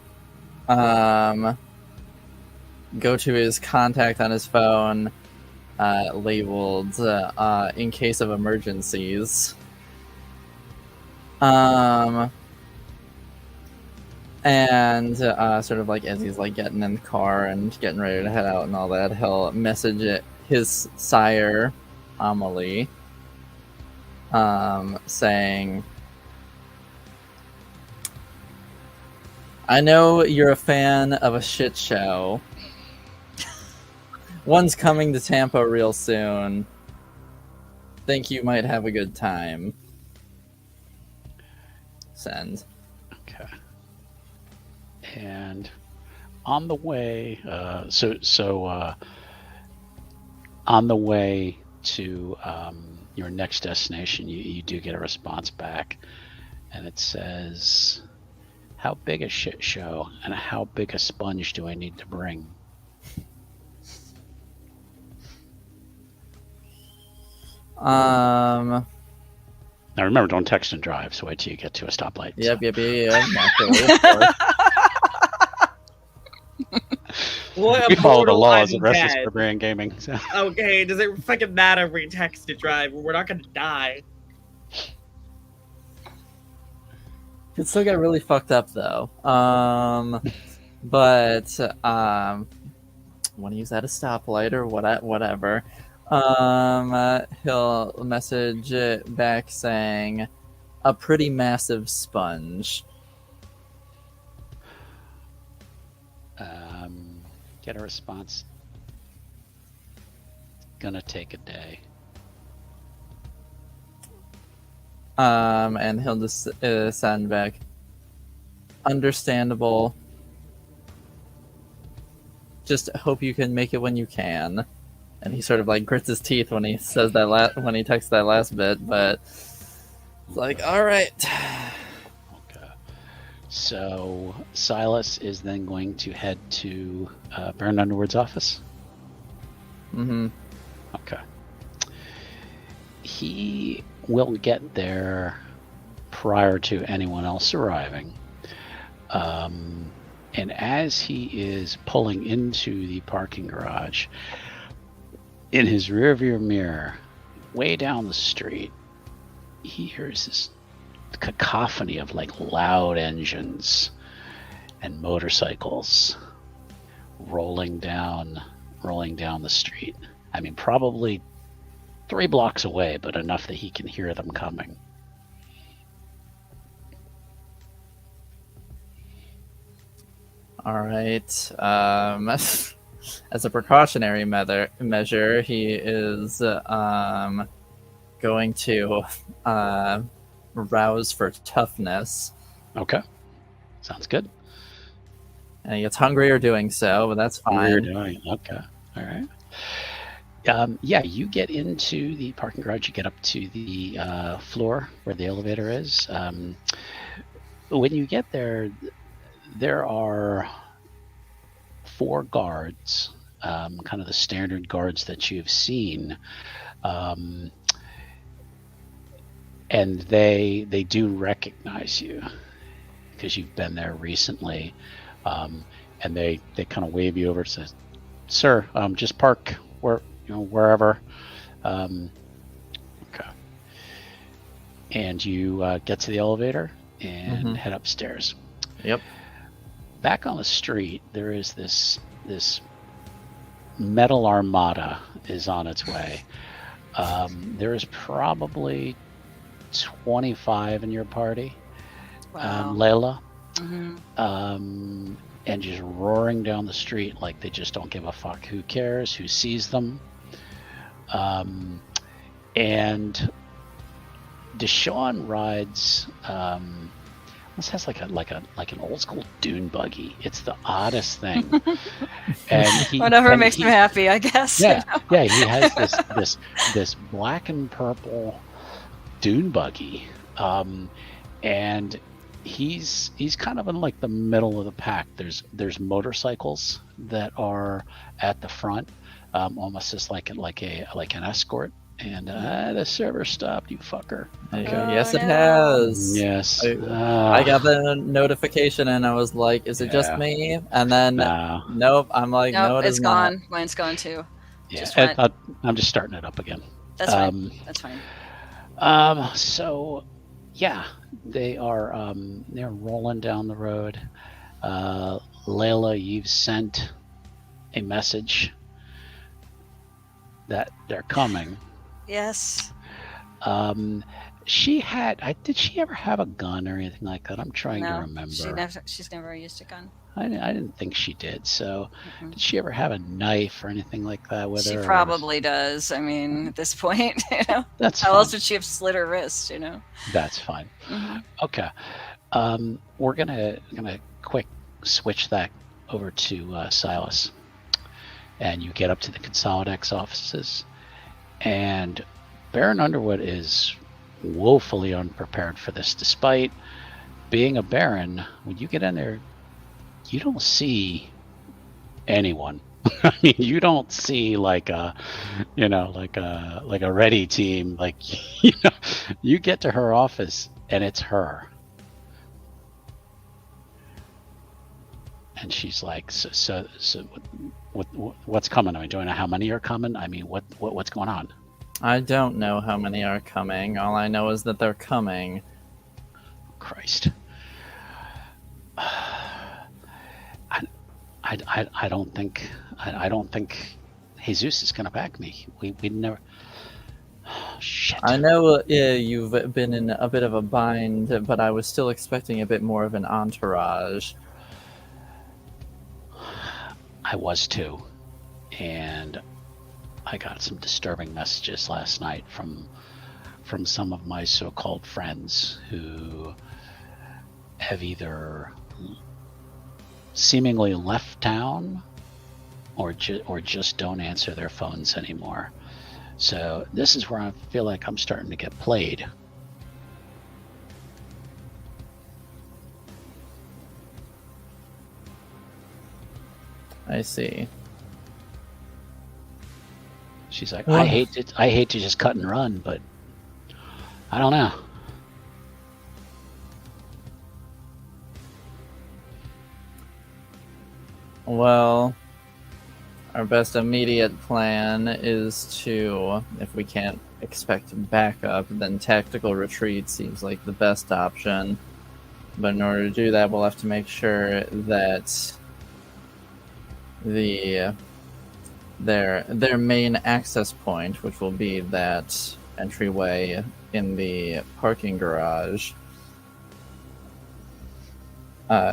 go to his contact on his phone, labeled in case of emergencies. And sort of like as he's like getting in the car and getting ready to head out and all that, he'll message his sire, Amelie, saying, I know you're a fan of a shit show. One's coming to Tampa real soon. Think you might have a good time. Send. Okay. And on the way, on the way to your next destination, you do get a response back, and it says, how big a shit show and how big a sponge do I need to bring? Um. Now remember, don't text and drive, so wait till you get to a stoplight. Yep. So. Naturally, of course. What a We follow the mortal laws of Restless undead. Barbarian Gaming. So. Okay, does it fucking matter if we text to drive? We're not gonna die. It still got really fucked up though. But when he's at a stoplight or whatever, he'll message back saying, "A pretty massive sponge." Get a response. Gonna take a day. And he'll just send back, understandable. Just hope you can make it when you can. And he sort of like grits his teeth when he says that when he texts that last bit, but It's like, all right. Okay. So Silas is then going to head to Baron Underwood's office. Mm-hmm. Okay. He will get there prior to anyone else arriving. And as he is pulling into the parking garage, in his rearview mirror, way down the street, he hears this cacophony of like loud engines and motorcycles rolling down the street. I mean, probably 3 blocks away, but enough that he can hear them coming. All right. As a precautionary measure, he is going to rouse for toughness. Okay. Sounds good. And he gets hungrier doing so, but that's fine. We're doing. Okay. All right. Yeah, you get into the parking garage. You get up to the floor where the elevator is. When you get there, there are 4 guards, kind of the standard guards that you've seen. And they do recognize you because you've been there recently. And they kind of wave you over and say, "Sir, just park wherever." Okay. And you get to the elevator and head upstairs. Yep. Back on the street, there is this metal armada is on its way. There is probably 25 in your party. Wow. Layla. Mm-hmm. And just roaring down the street like they just don't give a fuck. Who cares? Who sees them? And Deshaun rides. This has like an old school dune buggy. It's the oddest thing. And whatever makes him happy, I guess. Yeah, yeah. He has this black and purple dune buggy, and he's kind of in like the middle of the pack. There's motorcycles that are at the front, almost just like an escort. And the server stopped, you fucker. Okay. Yes, it has. Yes. I got the notification and I was like, "Is it just me?" And then, nope. I'm like, "No, it's gone. Not. Mine's gone too." Yeah, I'm just starting it up again. That's fine. That's fine. So, yeah, they're rolling down the road. Layla, you've sent a message that they're coming. Yes. Did she ever have a gun or anything like that? I'm trying to remember. She's never used a gun. I didn't think she did. So, did she ever have a knife or anything like that with her? She probably does. I mean, at this point, That's how fine. else would she have slit her wrist? That's fine. Okay. We're gonna quick switch that over to Silas, and you get up to the Consolidex offices, and Baron Underwood is woefully unprepared for this. Despite being a Baron, when you get in there, you don't see anyone. I mean, you don't see like a ready team. Like, you get to her office and it's her, and she's like, so what's coming? I mean, do I know how many are coming? I mean, what's going on? I don't know how many are coming. All I know is that they're coming. Christ. I don't think Jesus is gonna back me. We never. Oh, shit. I know you've been in a bit of a bind, but I was still expecting a bit more of an entourage. I was too, and I got some disturbing messages last night from some of my so-called friends who have either seemingly left town or just don't answer their phones anymore. So this is where I feel like I'm starting to get played. I see. She's like, Well- I hate to just cut and run, but I don't know. Well, our best immediate plan is to, if we can't expect backup, then tactical retreat seems like the best option. But in order to do that, we'll have to make sure that their main access point, which will be that entryway in the parking garage,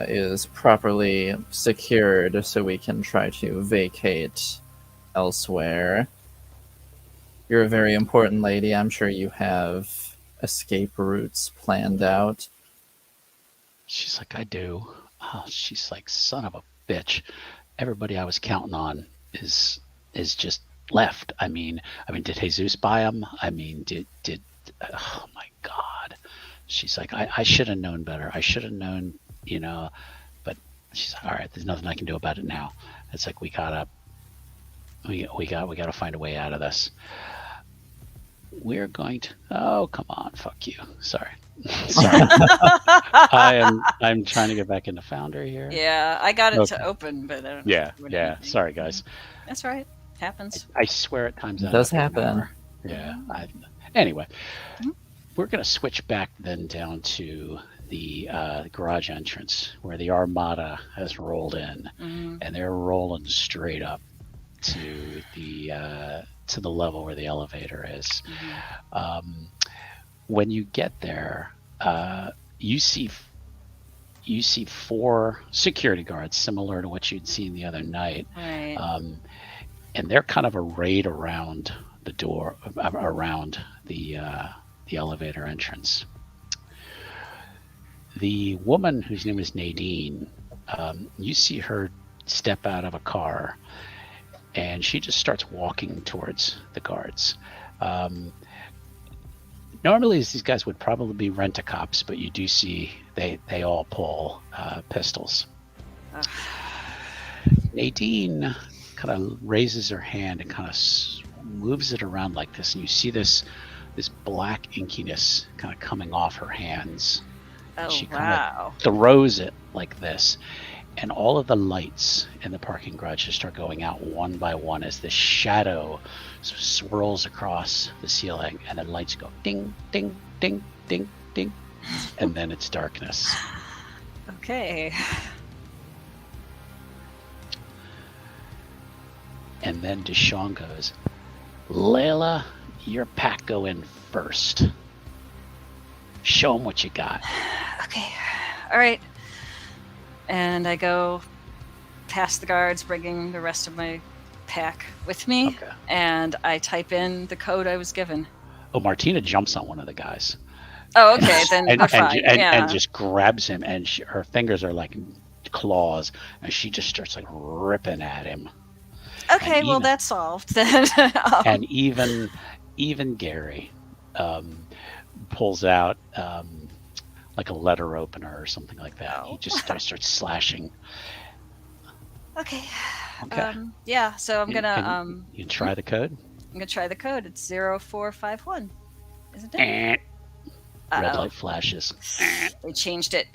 is properly secured so we can try to vacate elsewhere. You're a very important lady. I'm sure you have escape routes planned out. She's like, I do. Oh, she's like, son of a bitch. Everybody I was counting on is just left. I mean, did Jesus buy them? I mean, did oh my God. She's like, I should have known better. I should have known, but she's like, all right, there's nothing I can do about it now. It's like, we gotta find a way out of this. We're going to, oh, come on. Fuck you. Sorry. Sorry. I'm trying to get back into Founder here. Yeah, I got it Okay. to open, but I don't know Yeah. if it would Yeah. anything. Sorry, guys. That's right. Happens. I swear at times It out does after an happen. hour. Yeah. Anyway, Mhm. we're going to switch back then down to the garage entrance where the Armada has rolled in, Mhm. and they're rolling straight up to the level where the elevator is. Mhm. When you get there, you see 4 security guards, similar to what you'd seen the other night. Right. And they're kind of arrayed around the door, around the elevator entrance. The woman whose name is Nadine, you see her step out of a car, and she just starts walking towards the guards. Normally, these guys would probably be rent-a-cops, but you do see they all pull pistols. Ugh. Nadine kind of raises her hand and kind of moves it around like this, and you see this black inkiness kind of coming off her hands. Oh, She kinda- wow. Throws it like this, and all of the lights in the parking garage just start going out one by one as this shadow swirls across the ceiling, and the lights go ding, ding, ding, ding, ding, and then it's darkness. Okay. And then Deshaun goes, Layla, your pack go in first. Show them what you got. Okay. All right. And I go past the guards, bringing the rest of my pack with me, Okay. and I type in the code I was given. Oh, Martina jumps on one of the guys. Oh, okay. Then and, we're fine. Yeah. and just grabs him, and her fingers are like claws, and she just starts like ripping at him. Okay, and well, even- that's solved then. And even Gary pulls out like a letter opener or something like that. Oh. He just starts slashing. Okay. Okay. Yeah, so I'm You- gonna can you try the code? I'm gonna try the code. It's 0451. Isn't it? Red Uh-oh. light flashes. They changed it.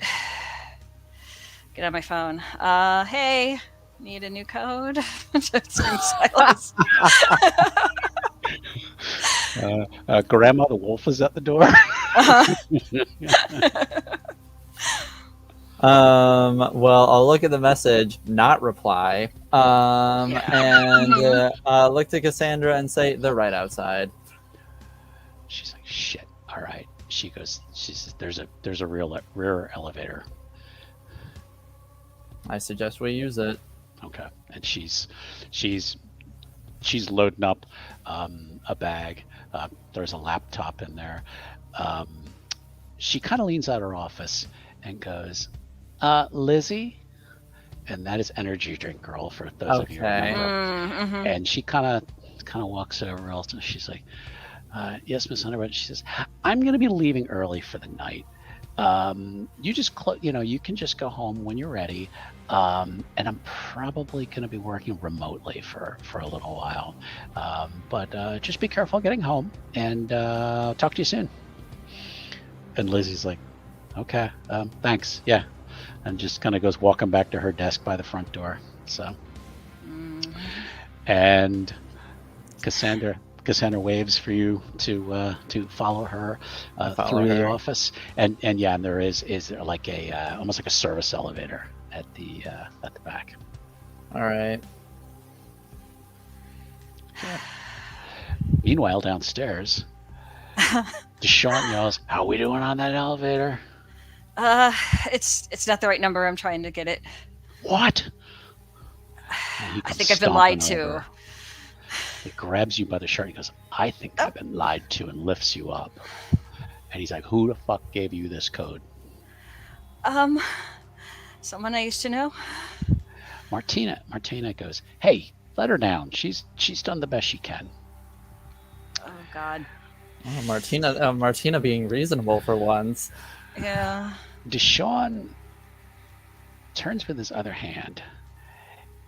Get on my phone. Hey, need a new code? Just in silence. Grandma the wolf is at the door. Well, I'll look at the message, not reply, and look to Cassandra and say, they're right outside. She's like, shit. All right. She says, there's a rear elevator. I suggest we use it. Okay. And she's loading up a bag. There's a laptop in there. She kind of leans out her office and goes, Lizzie? And that is Energy Drink Girl for those of you who Okay. remember. Mm-hmm. And she kind of walks over else, and she's like, yes, Miss Underwood. She says, I'm going to be leaving early for the night. You just you can just go home when you're ready. And I'm probably going to be working remotely for a little while. But just be careful getting home, and talk to you soon. And Lizzie's like, okay, thanks, yeah, and just kind of goes walking back to her desk by the front door. So, and Cassandra waves for you to follow her through the office, and there is there like a almost like a service elevator at the back. All right. Yeah. Meanwhile, downstairs, Deshaun yells, "How are we doing on that elevator?" It's not the right number. I'm trying to get it. What? I think I've been lied to. He grabs you by the shirt. He goes, "I think I've been lied to," and lifts you up. And he's like, "Who the fuck gave you this code?" Someone I used to know. Martina goes, "Hey, let her down. She's done the best she can." Oh God. Oh, Martina being reasonable for once. Yeah. Deshaun turns with his other hand,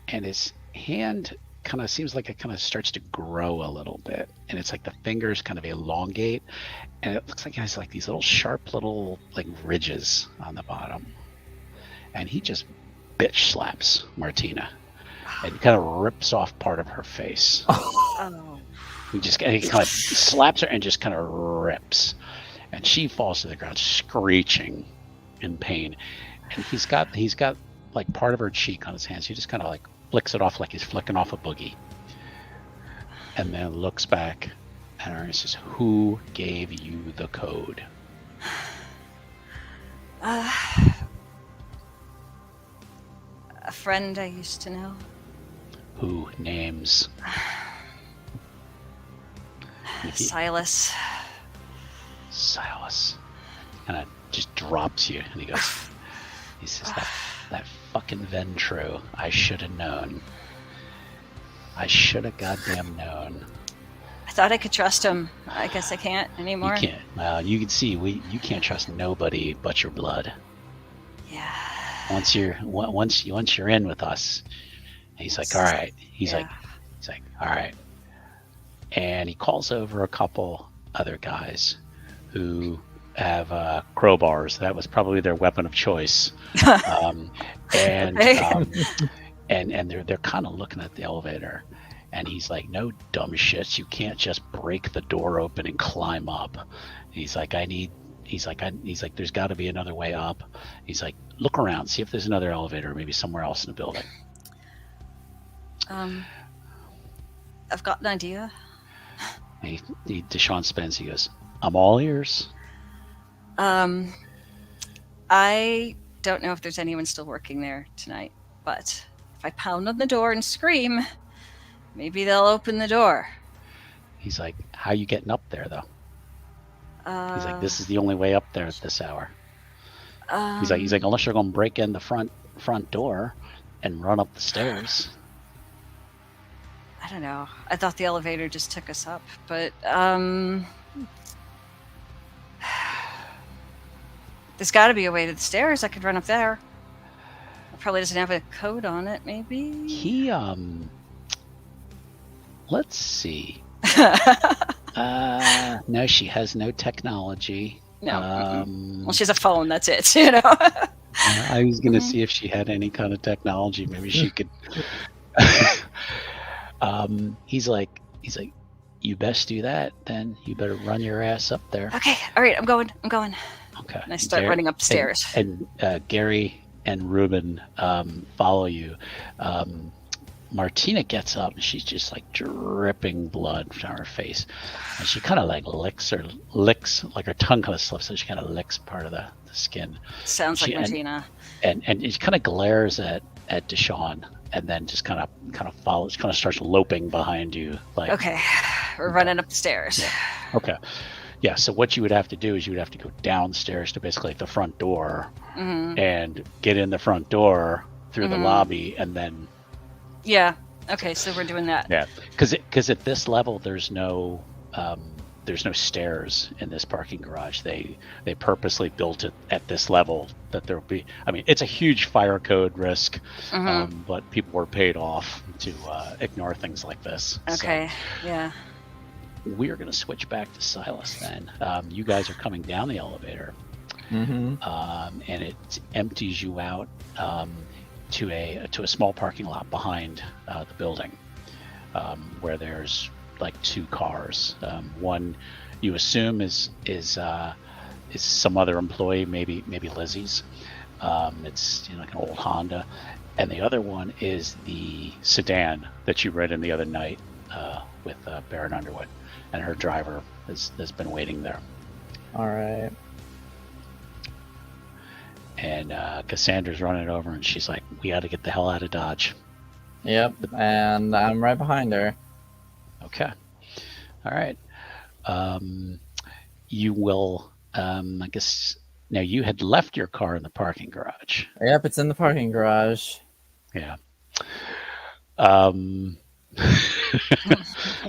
and his hand kind of seems like it kind of starts to grow a little bit, and it's like the fingers kind of elongate, and it looks like it has like these little sharp little like ridges on the bottom, and he just bitch slaps Martina and kind of rips off part of her face. Oh. He kind of slaps her and just kind of rips, and she falls to the ground screeching in pain, and he's got like part of her cheek on his hands. He just kind of like flicks it off like he's flicking off a boogie, and then looks back at her and says, "Who gave you the code?" A friend I used to know. Who? Names? Silas. Kind of just drops you, and he says, that fucking Ventru, I should have known. I should have goddamn known. I thought I could trust him. I guess I can't anymore. You can't. Well, you can see you can't trust nobody but your blood. Yeah. Once you're in with us, he's like, all right. He's like, all right. And he calls over a couple other guys who have crowbars. That was probably their weapon of choice. And they're kind of looking at the elevator, and he's like, "No dumb shits. You can't just break the door open and climb up." He's like, he's like, "There's got to be another way up." He's like, "Look around, see if there's another elevator, maybe somewhere else in the building." I've got an idea. Deshaun spins. He goes, "I'm all ears." I don't know if there's anyone still working there tonight, but if I pound on the door and scream, maybe they'll open the door. He's like, "How you getting up there, though?" He's like, "This is the only way up there at this hour." He's like, "Unless you're gonna break in the front door and run up the stairs." I don't know. I thought the elevator just took us up, but there's got to be a way to the stairs. I could run up there. It probably doesn't have a code on it, maybe. He let's see. No, she has no technology. No. Well, she has a phone. That's it. You know. I was gonna see if she had any kind of technology. Maybe she could. He's like, "You best do that. Then you better run your ass up there." Okay. All right. I'm going. Okay. And I start running up the stairs. And Gary and Ruben follow you. Martina gets up, and she's just like dripping blood from her face, and she kind of like licks, like her tongue kind of slips, and she kind of licks part of the skin. Sounds like Martina. And she kind of glares at Deshaun, and then just kind of follows, kind of starts loping behind you. Like, okay, we're running up the stairs. Yeah. Okay. Yeah, so what you would have to do is you would have to go downstairs to basically like the front door and get in the front door through the lobby, and then... Yeah, okay, so we're doing that. Yeah, because at this level, there's no there's no stairs in this parking garage. They purposely built it at this level that there'll be. I mean, it's a huge fire code risk, but people were paid off to ignore things like this. Okay. Yeah. So we're going to switch back to Silas then. You guys are coming down the elevator, and it empties you out to a small parking lot behind the building, where there's like 2 cars. One you assume is some other employee, maybe Lizzie's. It's like an old Honda, and the other one is the sedan that you read in the other night with Baron Underwood, and her driver has been waiting there. All right. And Cassandra's running over, and she's like, "We got to get the hell out of Dodge." Yep, and I'm right behind her. Okay. All right. You will, I guess, now you had left your car in the parking garage. Yep, it's in the parking garage. Yeah. Either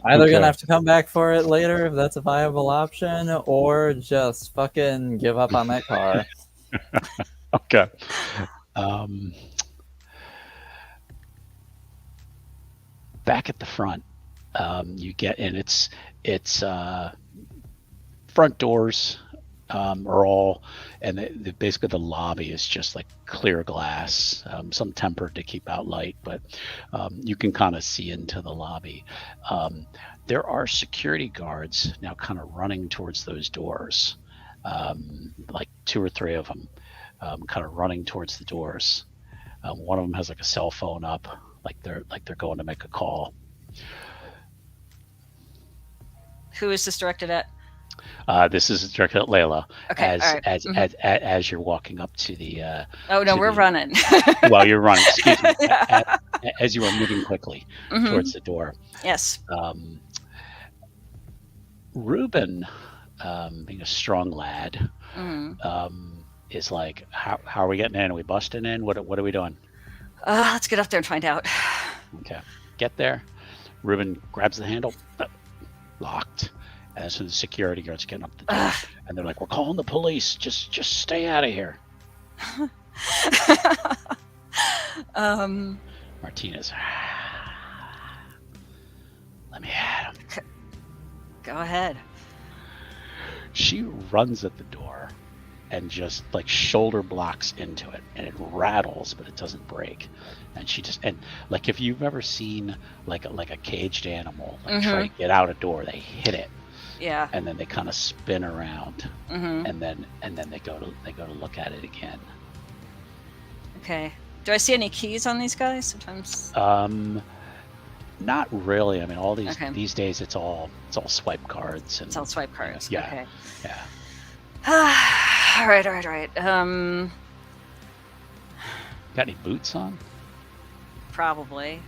Okay. gonna have to come back for it later if that's a viable option, or just fucking give up on that car. Okay. Back at the front, you get in. It's front doors are all, and basically the lobby is just like clear glass, some tempered to keep out light, but you can kind of see into the lobby. There are security guards now kind of running towards those doors, like 2 or 3 of them, kind of running towards the doors. One of them has like a cell phone up, like they're going to make a call. Who is this directed at? This is directed at Layla. Okay, As all right. as you're walking up to the. Oh no, to we're the- running. Well, you're running. Excuse me. Yeah. As you are moving quickly towards the door, Yes. Reuben, being a strong lad, is like, how are we getting in? Are we busting in? What are we doing? Let's get up there and find out. Okay, get there. Reuben grabs the handle, locked. And so the security guards getting up the door, and they're like, "We're calling the police. Just stay out of here." Martinez, let me at him. Go ahead. She runs at the door and just like shoulder blocks into it, and it rattles, but it doesn't break. And she just, and like if you've ever seen like a caged animal like try to get out a door, they hit it. Yeah. And then they kind of spin around, and then they go to look at it again. Okay. Do I see any keys on these guys? Sometimes. Not really. I mean, all these Okay. these days it's all swipe cards. And, It's all swipe cards. Yeah. Okay. Yeah. All right. Got any boots on? Probably.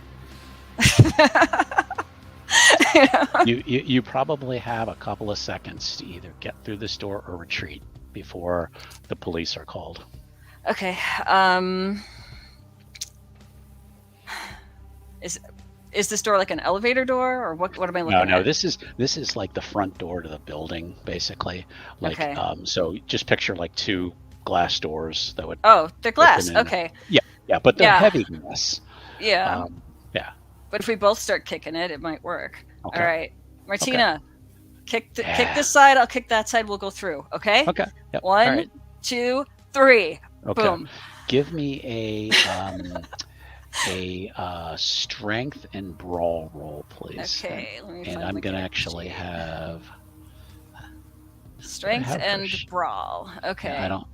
You probably have a couple of seconds to either get through this door or retreat before the police are called. Okay. Is this door like an elevator door, or what am I looking at? No. This is like the front door to the building, basically. Like, Okay. So just picture like 2 glass doors that would. Oh, they're glass. open in. Okay. Yeah, but they're Yeah. heavy glass. Yeah. Yeah. But if we both start kicking it, it might work. Okay. All right, Martina, kick Yeah. this side. I'll kick that side. We'll go through. Okay. Okay. Yep. 1, All right. 2, 3. Okay. Boom. Give me a strength and brawl roll, please. Okay. Let me And find I'm my gonna character actually sheet. have. Strength have her and sheet. brawl. Okay. I don't.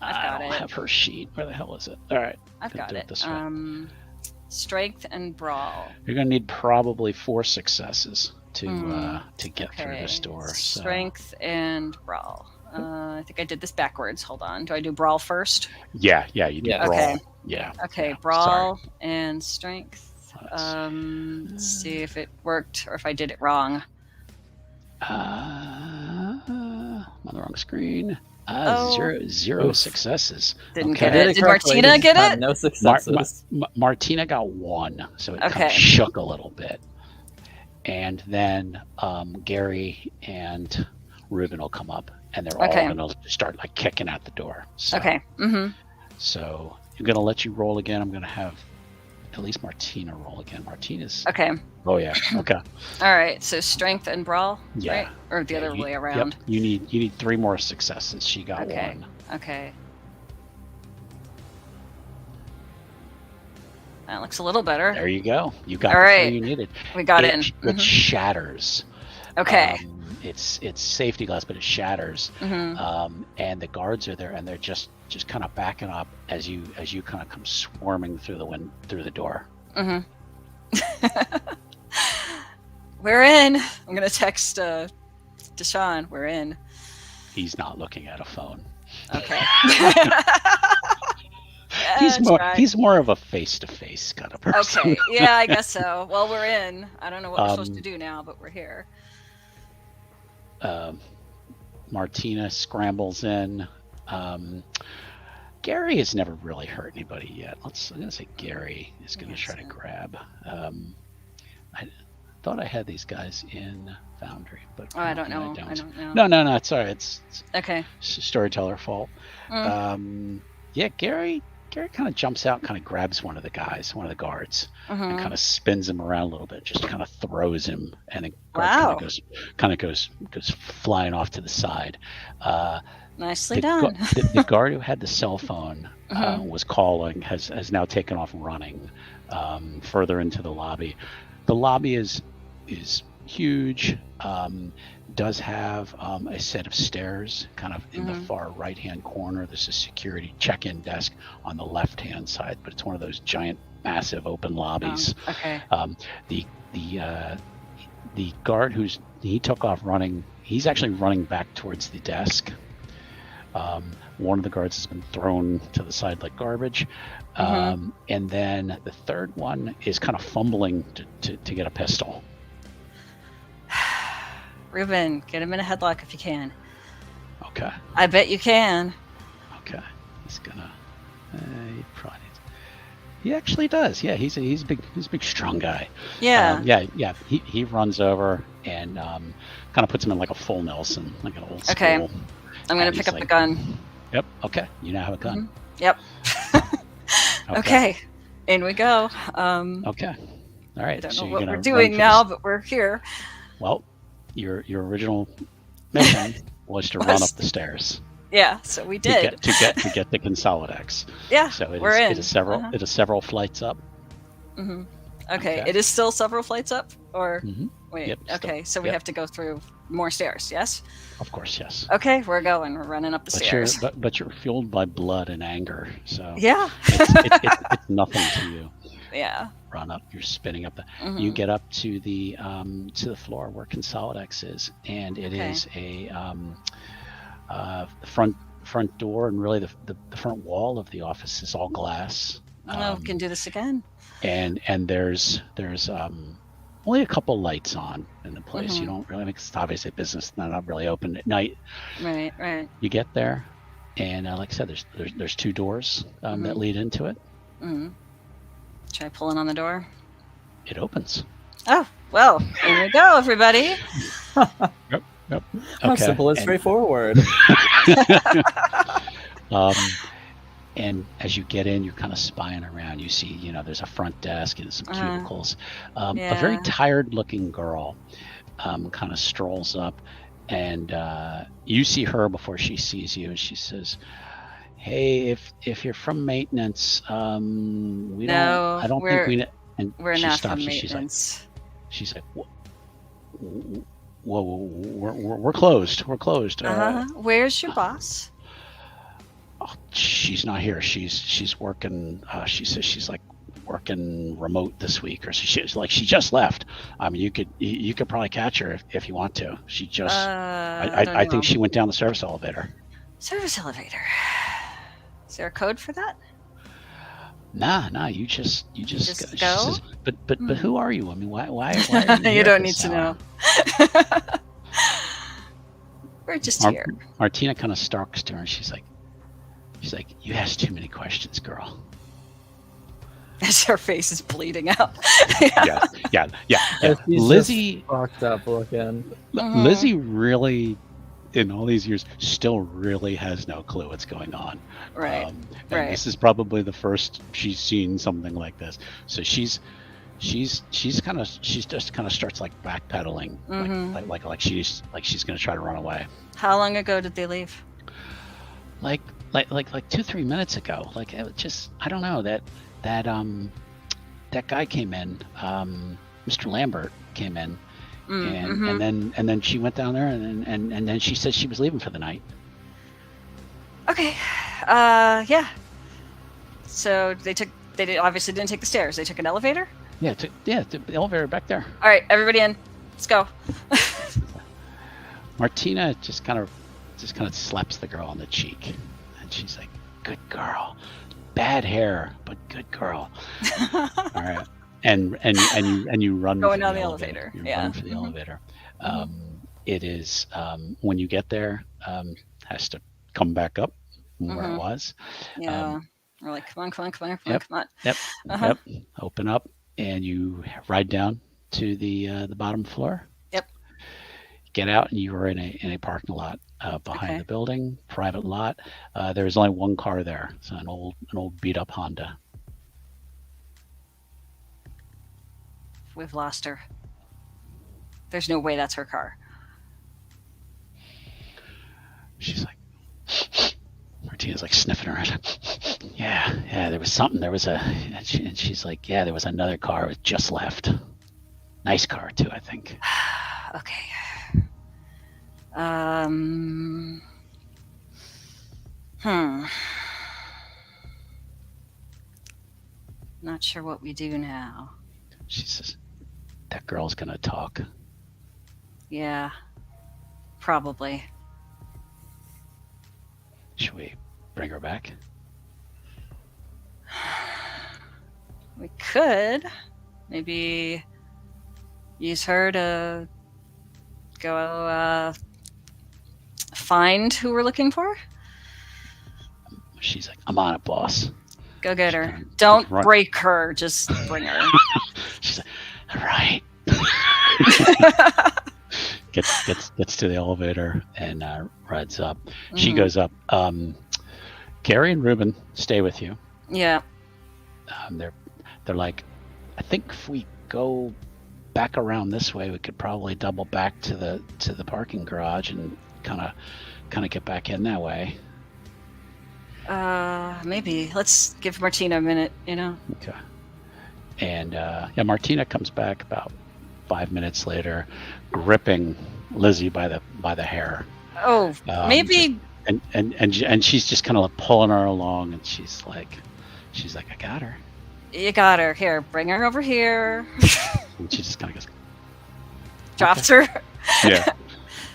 I've I got don't it. have her sheet. Where the hell is it? All right. I've gonna got do it. this way. Strength and brawl. You're gonna need probably 4 successes to get through Okay. this door. So. Strength and brawl. I think I did this backwards. Hold on. Do I do brawl first? Yeah. You need Yeah. brawl. Okay. Yeah. Okay. Yeah, Brawl and strength. Sorry. Let's see if it worked or if I did it wrong. I'm on the wrong screen. Oh. Zero Oof. successes. Didn't Okay. get it. Did correctly, Martina just get had it? No successes. Martina got 1, so it kind Okay. of shook a little bit. and then Gary and Ruben will come up, and they're all Okay. going to start like kicking at the door. So, Okay. Mm-hmm. So I'm going to let you roll again. I'm going to have at least Martina roll again. Martina's. Okay. Oh yeah. Okay. All right. So strength and brawl. Yeah. Right? Or the other way around. Yep. You need 3 more successes. She got Okay. 1. Okay. That looks a little better. There you go. You got All the right. 3 you needed. We got it, in. It shatters. Okay. It's safety glass, but it shatters. Mm-hmm. And the guards are there, and they're just kind of backing up as you kind of come swarming through the door. Mm-hmm. We're in. I'm gonna text Deshaun. We're in. He's not looking at a phone. Okay. He's more of a face-to-face kind of person. Okay. Yeah, I guess so. Well, we're in. I don't know what we're supposed to do now, but we're here. Martina scrambles in. Gary has never really hurt anybody yet. I'm gonna say Gary is gonna try to grab. I thought I had these guys in Foundry, but Oh, I don't know. I I don't know. No, it's all right. It's Okay. storyteller fault. Yeah, Gary kind of jumps out, kind of grabs one of the guards, and kind of spins him around a little bit, just kind of throws him, and the guard kind of goes flying off to the side. Nicely done. The guard who had the cell phone was calling, has now taken off running further into the lobby. The lobby is huge. Does have a set of stairs kind of in the far right hand corner. There's a security check-in desk on the left hand side, but it's one of those giant massive open lobbies. Okay. The guard he took off running, he's actually running back towards the desk. One of the guards has been thrown to the side like garbage. And then the third one is kind of fumbling to get a pistol. Ruben, get him in a headlock if you can. Okay. I bet you can. Okay. He's gonna. He probably. He actually does. Yeah. He's a big strong guy. Yeah. Yeah. He runs over and kind of puts him in like a full Nelson, like an old school. Okay. I'm gonna pick up the gun. Yep. Okay. You now have a gun. Yep. Okay. In we go. Okay. All right. I don't so know you're what gonna we're doing now, but we're here. Well, your original mission was to run up the stairs. Yeah, so we did. To get the Consolidex. Yeah, So we're in. It is several flights up. Okay, it is still several flights up, or wait. Yep, okay, so we have to go through more stairs. Yes. Of course, yes. Okay, we're going. We're running up the stairs. But you're fueled by blood and anger, so Yeah. it's nothing to you. Yeah. Run up. You're spinning up. You get up to the floor where Consolidex is, and it is a front door, and really the front wall of the office is all glass. We can do this again. And there's only a couple lights on in the place. You don't really, it's obviously business not really open at night. Right. You get there, and like I said, there's 2 doors that lead into it. Try pulling on the door. It opens. Oh, well, here we go, everybody. Yep. How simple and straightforward. And as you get in, you're kind of spying around. You see, there's a front desk and some cubicles. A very tired-looking girl kind of strolls up, and you see her before she sees you, and she says, "Hey, if you're from maintenance, I don't think we." And we're she not stops. from maintenance. She's like, "Whoa, we're closed. We're closed." Where's your boss? She's not here. She's working. She says she's like working remote this week, or she just left. I mean, you could probably catch her if you want to. She just. I think she went down the service elevator. Service elevator. Is there a code for that? Nah. You just go. Says, but who are you? I mean, why are you You don't need to know. We're just here. Martina kind of stalks to her, and she's like, you ask too many questions, girl. As her face is bleeding out. Yeah. She's Lizzie, just fucked up looking. Mhm. Lizzie really, in all these years, still really has no clue what's going on. Right. And Right. this is probably the first she's seen something like this. So she's just kind of starts like backpedaling, Mhm. like she's gonna try to run away. How long ago did they leave? Like 2-3 minutes ago. Like it was just, I don't know, that guy came in, Mr. Lambert came in, Mhm. and then she went down there and then she said she was leaving for the night. Okay. Yeah. So they obviously didn't take the stairs. They took an elevator. Yeah, to the elevator back there. All right, everybody in. Let's go. Martina just kind of slaps the girl on the cheek, and she's like, "Good girl, bad hair, but good girl." All right, and you run Going for down the the elevator. elevator. You Yeah. run for the elevator. It is when you get there, has to come back up from where it was. Yeah. We're like, come on. Yep. Yep. Uh-huh. Yep. Open up, and you ride down to the bottom floor. Yep. Get out, and you are in a parking lot behind Okay. the building, private lot. There is only one car there. It's an old beat up Honda. We've lost her. There's no way that's her car. She's like, Martina's like sniffing around. Yeah, there was something. There was and she's like, yeah, there was another car. It was just left. Nice car too, I think. Okay. Not sure what we do now. She says, that girl's gonna talk. Yeah. Probably. Should we bring her back? We could maybe use her to go find who we're looking for. She's like, I'm on it, boss. Go get her. kinda Don't run- break her. Just bring her. She's like, all right. Gets to the elevator and rides up. She Mhm. goes up. Gary and Ruben stay with you. Yeah. They're like, I think if we go back around this way, we could probably double back to the parking garage and kind of get back in that way. Maybe. Let's give Martina a minute, Okay. And Martina comes back about 5 minutes later, gripping Lizzie by the hair. Oh, maybe. And she's just kind of like pulling her along, and she's like, I got her. You got her. Here, bring her over here. And she just kind of goes, Drops her.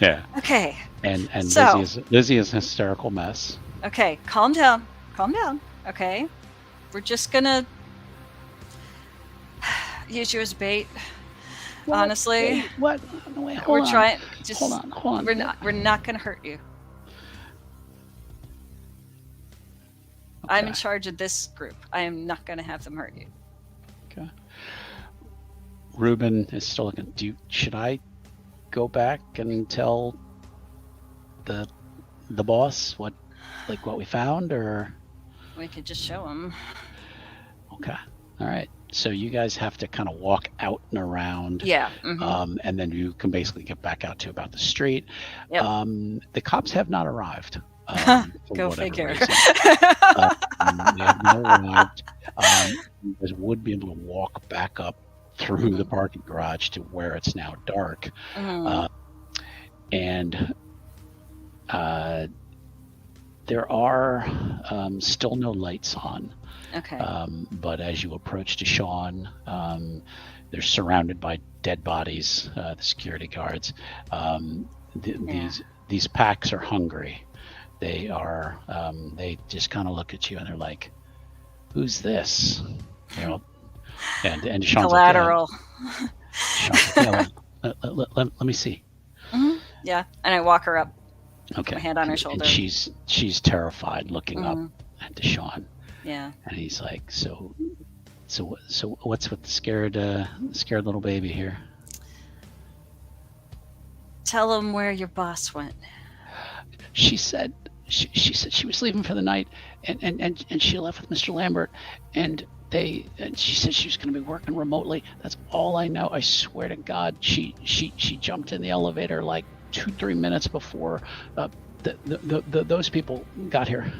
yeah. Okay. And So- Lizzie is a hysterical mess. Okay. Calm down. Okay. We're just gonna use you as bait. Honestly, What? No, wait, we're hold on. trying. Just Hold on. We're not gonna hurt you. I'm in Okay. charge of this group. I am not gonna have them hurt you. Okay. Ruben is still looking. Should I go back and tell the boss what we found, or? We could just show them. Okay. All right. So you guys have to kind of walk out and around. Yeah. Mhm. And then you can basically get back out to about the street. Yep. The cops have not arrived. For Go whatever figure. reason. They have not arrived. You guys would be able to walk back up through the parking garage to where it's now dark. Mhm. And there are still no lights on. Okay. But as you approach Deshawn, they're surrounded by dead bodies, the security guards. These packs are hungry. They are. They just kind of look at you and they're like, "Who's this?" And Deshawn's Collateral. Like, Deshawn's like, let me see. Yeah. And I walk her up. Okay. My hand on her And shoulder. she's terrified, looking up Mhm. at Deshawn. Yeah. And he's like, so So what's with the scared little baby here? Tell him where your boss went. She said she said she was leaving for the night, and she left with Mr. Lambert, and she said she was going to be working remotely. That's all I know. I swear to God, she jumped in the elevator like 2-3 minutes before those people got here.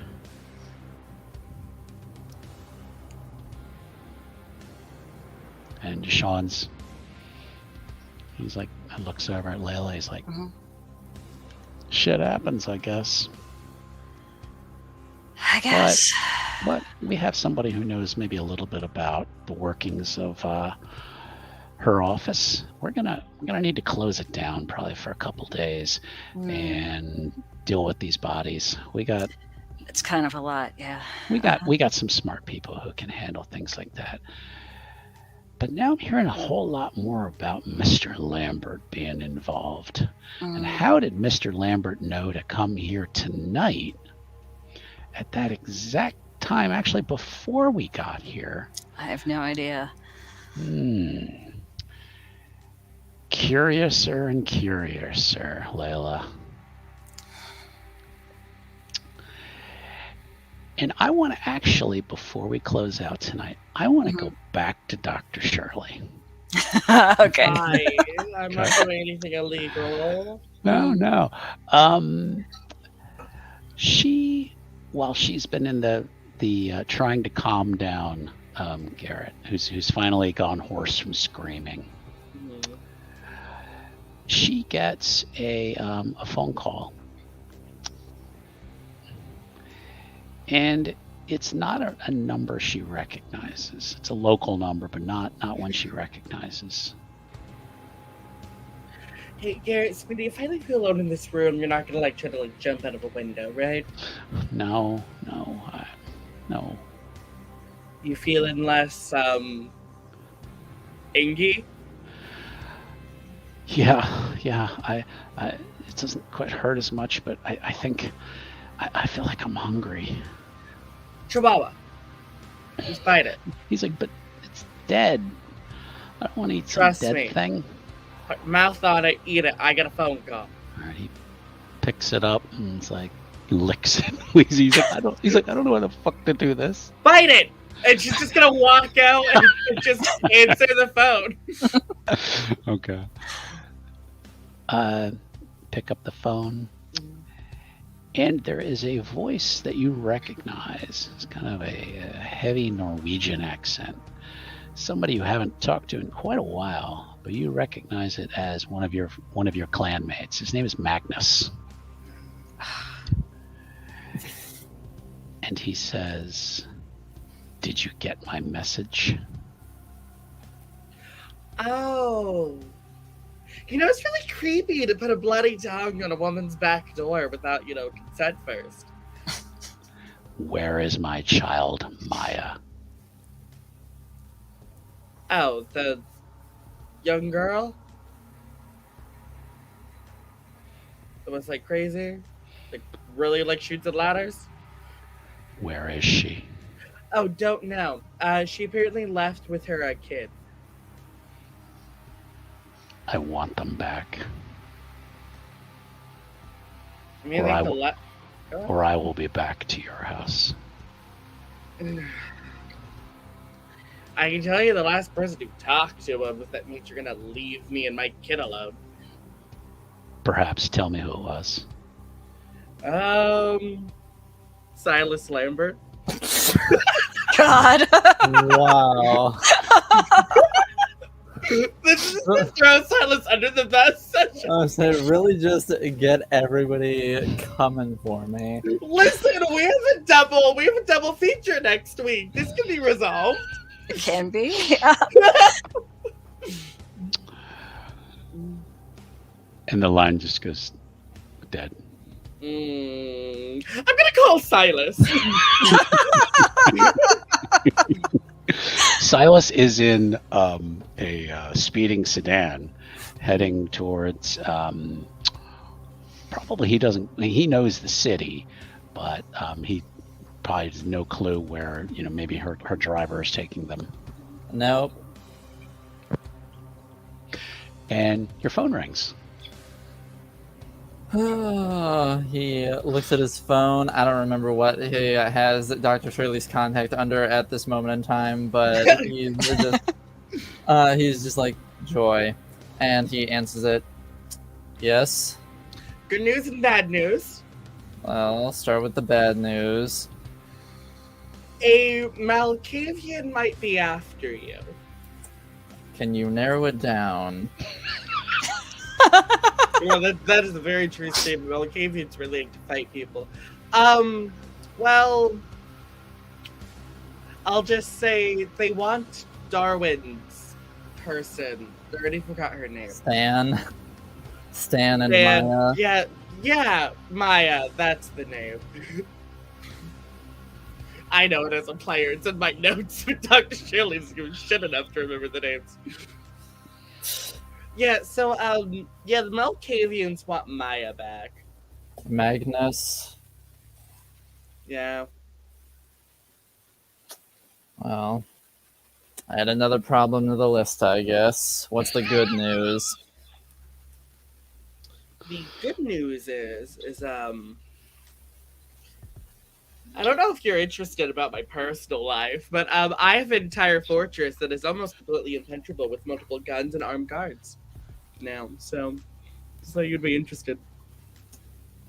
And Sean's, he's like, looks over at Layla. He's like, shit happens, I guess. I guess. But we have somebody who knows maybe a little bit about the workings of her office. We're gonna need to close it down probably for a couple days and deal with these bodies. It's kind of a lot, yeah. We got some smart people who can handle things like that. But now I'm hearing a whole lot more about Mr. Lambert being involved. And how did Mr. Lambert know to come here tonight at that exact time, actually before we got here? I have no idea. Curiouser and curiouser, Layla. And I want to actually, before we close out tonight, I want to go back to Dr. Shirley. Okay. Hi, I'm not doing anything illegal. No. While she's been in the trying to calm down Garrett, who's finally gone hoarse from screaming, she gets a phone call. And it's not a number she recognizes. It's a local number, but not one she recognizes. Hey, Garrett, sweetie, if I leave you alone in this room, you're not gonna try to jump out of a window, right? No. You feeling less ingy? Yeah. It doesn't quite hurt as much, but I think I feel like I'm hungry. Chihuahua. Just bite it. He's like, but it's dead. I don't want to eat Trust some dead me. thing. Put mouth on it, eat it. I got a phone call. All right, he picks it up and it's like licks it. He's like, I don't know how the fuck to do this. Bite it! And she's just gonna walk out and just answer the phone. Okay. Pick up the phone. And there is a voice that you recognize. It's kind of a heavy Norwegian accent. Somebody you haven't talked to in quite a while, but you recognize it as one of your clanmates. His name is Magnus. And he says, "Did you get my message?" Oh. It's really creepy to put a bloody tongue on a woman's back door without, consent first. Where is my child, Maya? Oh, the young girl? That was, crazy? Really, shoots at ladders? Where is she? Oh, don't know. She apparently left with her kid. I want them back. Or I will be back to your house. I can tell you the last person who talked to him was that means you're gonna leave me and my kid alone. Perhaps tell me who it was. Silas Lambert. God. Wow. This is just throw Silas under the bus. So really just get everybody coming for me. Listen, we have a double feature next week. This can be resolved. It can be. And the line just goes dead. I'm gonna call Silas. Silas is in a speeding sedan heading towards probably he knows the city, but he probably has no clue where maybe her driver is taking them. Nope. And your phone rings. He looks at his phone. I don't remember what he has Dr. Shirley's contact under at this moment in time, but he's just like, Joy. And he answers it. Yes. Good news and bad news. Well, I'll start with the bad news. A Malkavian might be after you. Can you narrow it down? Well, that is a very true statement. Malkavians really like to fight people. Well, I'll just say they want Darwin's person. I already forgot her name. Stan and Maya. Yeah, Maya. That's the name. I know it as a player. It's in my notes, but Dr. Shirley doesn't give a shit enough to remember the names. Yeah, so, the Malkavians want Maya back. Magnus. Yeah. Well, I had another problem to the list, I guess. What's the good news? The good news is I don't know if you're interested about my personal life, but I have an entire fortress that is almost completely impenetrable with multiple guns and armed guards now. So you'd be interested.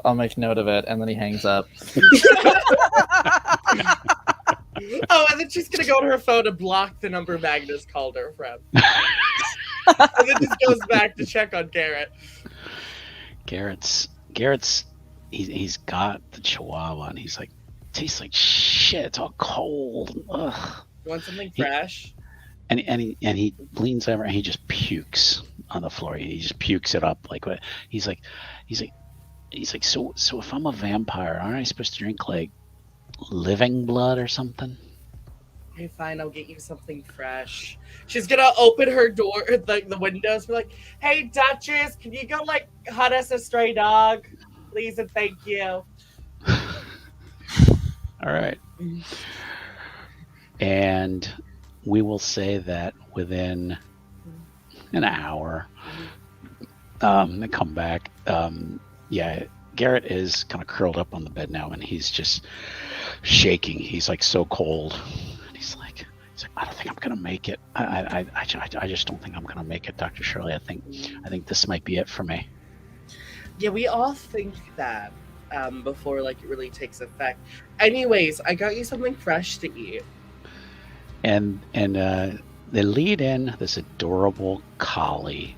I'll make note of it, and then he hangs up. Oh, and then she's gonna go to her phone and block the number Magnus called her from. And then just goes back to check on Garrett. Garrett's he's got the Chihuahua, and he's like, tastes like shit. It's all cold. Ugh. You want something fresh? And he leans over and he just pukes on the floor. He just pukes it up like what? He's like, so if I'm a vampire, aren't I supposed to drink like living blood or something? Okay, fine. I'll get you something fresh. She's gonna open her door, the windows, be like, "Hey, Duchess, can you go like hunt us a stray dog, please and thank you." All right. And we will say that within an hour, they come back. Garrett is kind of curled up on the bed now, and he's just shaking. He's like so cold. And he's like, I don't think I'm gonna make it. I just don't think I'm gonna make it, Dr. Shirley. I think this might be it for me. Yeah, we all think that before like it really takes effect. Anyways, I got you something fresh to eat. And they lead in this adorable collie.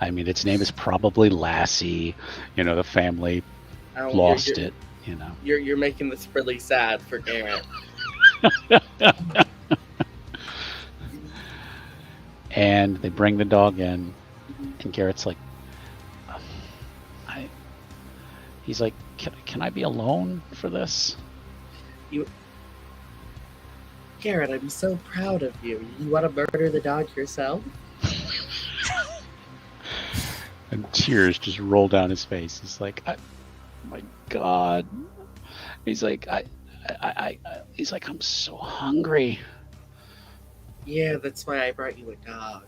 I mean, its name is probably Lassie. You know, the family lost it. You know, you're making this really sad for Garrett. And they bring the dog in, and Garrett's like, he's like, can I be alone for this? Garrett, I'm so proud of you. You want to murder the dog yourself? And tears just roll down his face. He's like, my God. He's like, he's like, I'm so hungry. Yeah, that's why I brought you a dog.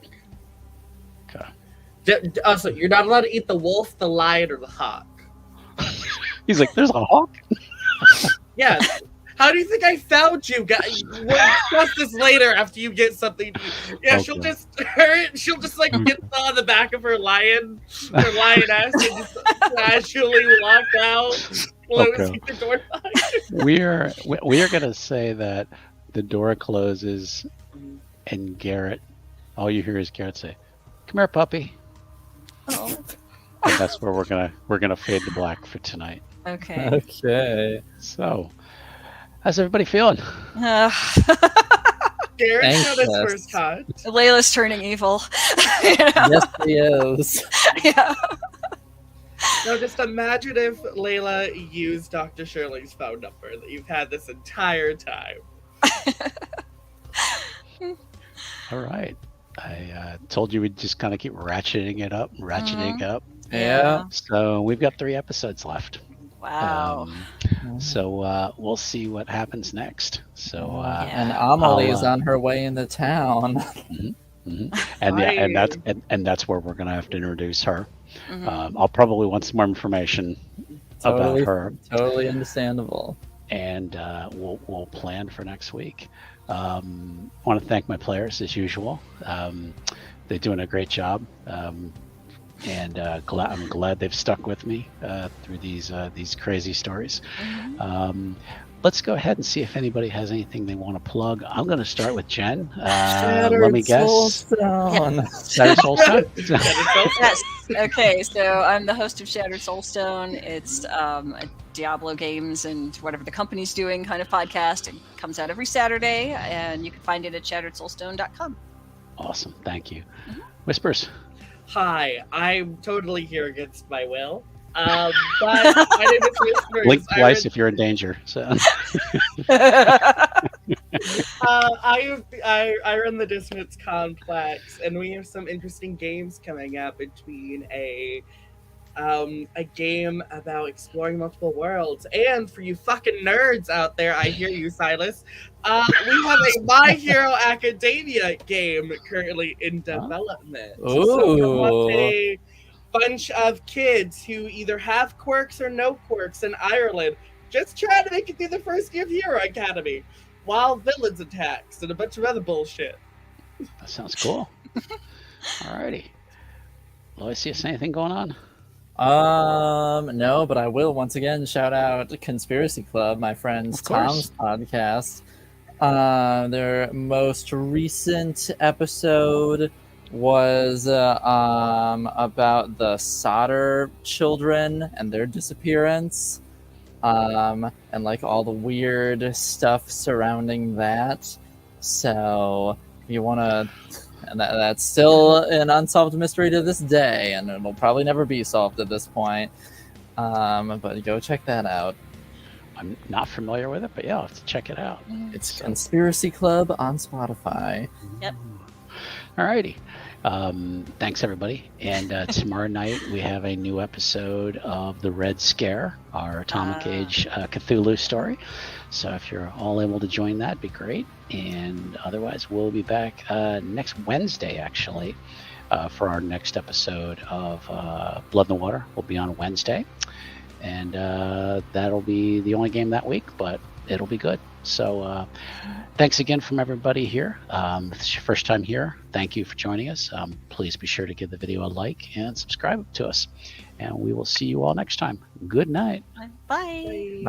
Okay. Also, you're not allowed to eat the wolf, the lion, or the hawk. He's like, there's a hawk? Yeah. How do you think I found you, guys? We'll discuss this later after you get something to eat. Yeah, Okay. she'll just like get on the back of her lioness and just casually walk out, closing the door behind her. We are gonna say that the door closes, and Garrett, all you hear is Garrett say, "Come here, puppy." Oh. And that's where we're gonna fade to black for tonight. Okay. Okay. So, how's everybody feeling? Garrett's got his Anxious. first cut. Layla's turning evil. You know? Yes, he is. Yeah. Now, just imagine if Layla used Dr. Shirley's phone number that you've had this entire time. All right. I told you we'd just kind of keep ratcheting it up. Mm-hmm. Yeah. So we've got 3 episodes left. Wow. So we'll see what happens next. So And Yeah. Amelie is I'll, on her way into town. and yeah, and I- that's where we're gonna have to introduce her. Mhm. I'll probably want some more information about her, Totally understandable. and we'll plan for next week. I want to thank my players as usual. They're doing a great job, and I'm glad they've stuck with me through these crazy stories. Let's go ahead and see if anybody has anything they want to plug. I'm going to start with Jen. Let me guess. Soulstone. Shattered Soulstone? Yes. Okay, so I'm the host of Shattered Soulstone. It's a Diablo games and whatever the company's doing kind of podcast. It comes out every Saturday, and you can find it at shatteredsoulstone.com. Awesome. Thank you. Whispers. Hi, I'm totally here against my will. But my name is Whispers. Blink twice if you're in danger. So I run the Dissonance Complex, and we have some interesting games coming up between a game about exploring multiple worlds, and for you fucking nerds out there, I hear you, Silas. We have a My Hero Academia game currently in development. So come Ooh. up a bunch of kids who either have quirks or no quirks in Ireland, just trying to make it through the first year of Hero Academy, while villains attacks and a bunch of other bullshit. that sounds cool. Alrighty. Loisius, anything going on? No, but I will once again shout out Conspiracy Club, my friends Of course. Tom's podcast. Their most recent episode was about the Solder children and their disappearance, and like all the weird stuff surrounding that. So if you want to, and that's still an unsolved mystery to this day, and it'll probably never be solved at this point. But go check that out. I'm not familiar with it, but yeah, I'll have to check it out. It's Conspiracy Club on Spotify. Yep. Alrighty. Thanks, everybody. And tomorrow night we have a new episode of The Red Scare, our Atomic Age Cthulhu story. So if you're all able to join that, be great. And otherwise, we'll be back next Wednesday, actually, for our next episode of Blood in the Water. We'll be on Wednesday. And that'll be the only game that week, but it'll be good. So thanks again from everybody here. If this is your first time here, thank you for joining us. Please be sure to give the video a like and subscribe to us. And we will see you all next time. Good night. Bye. Bye.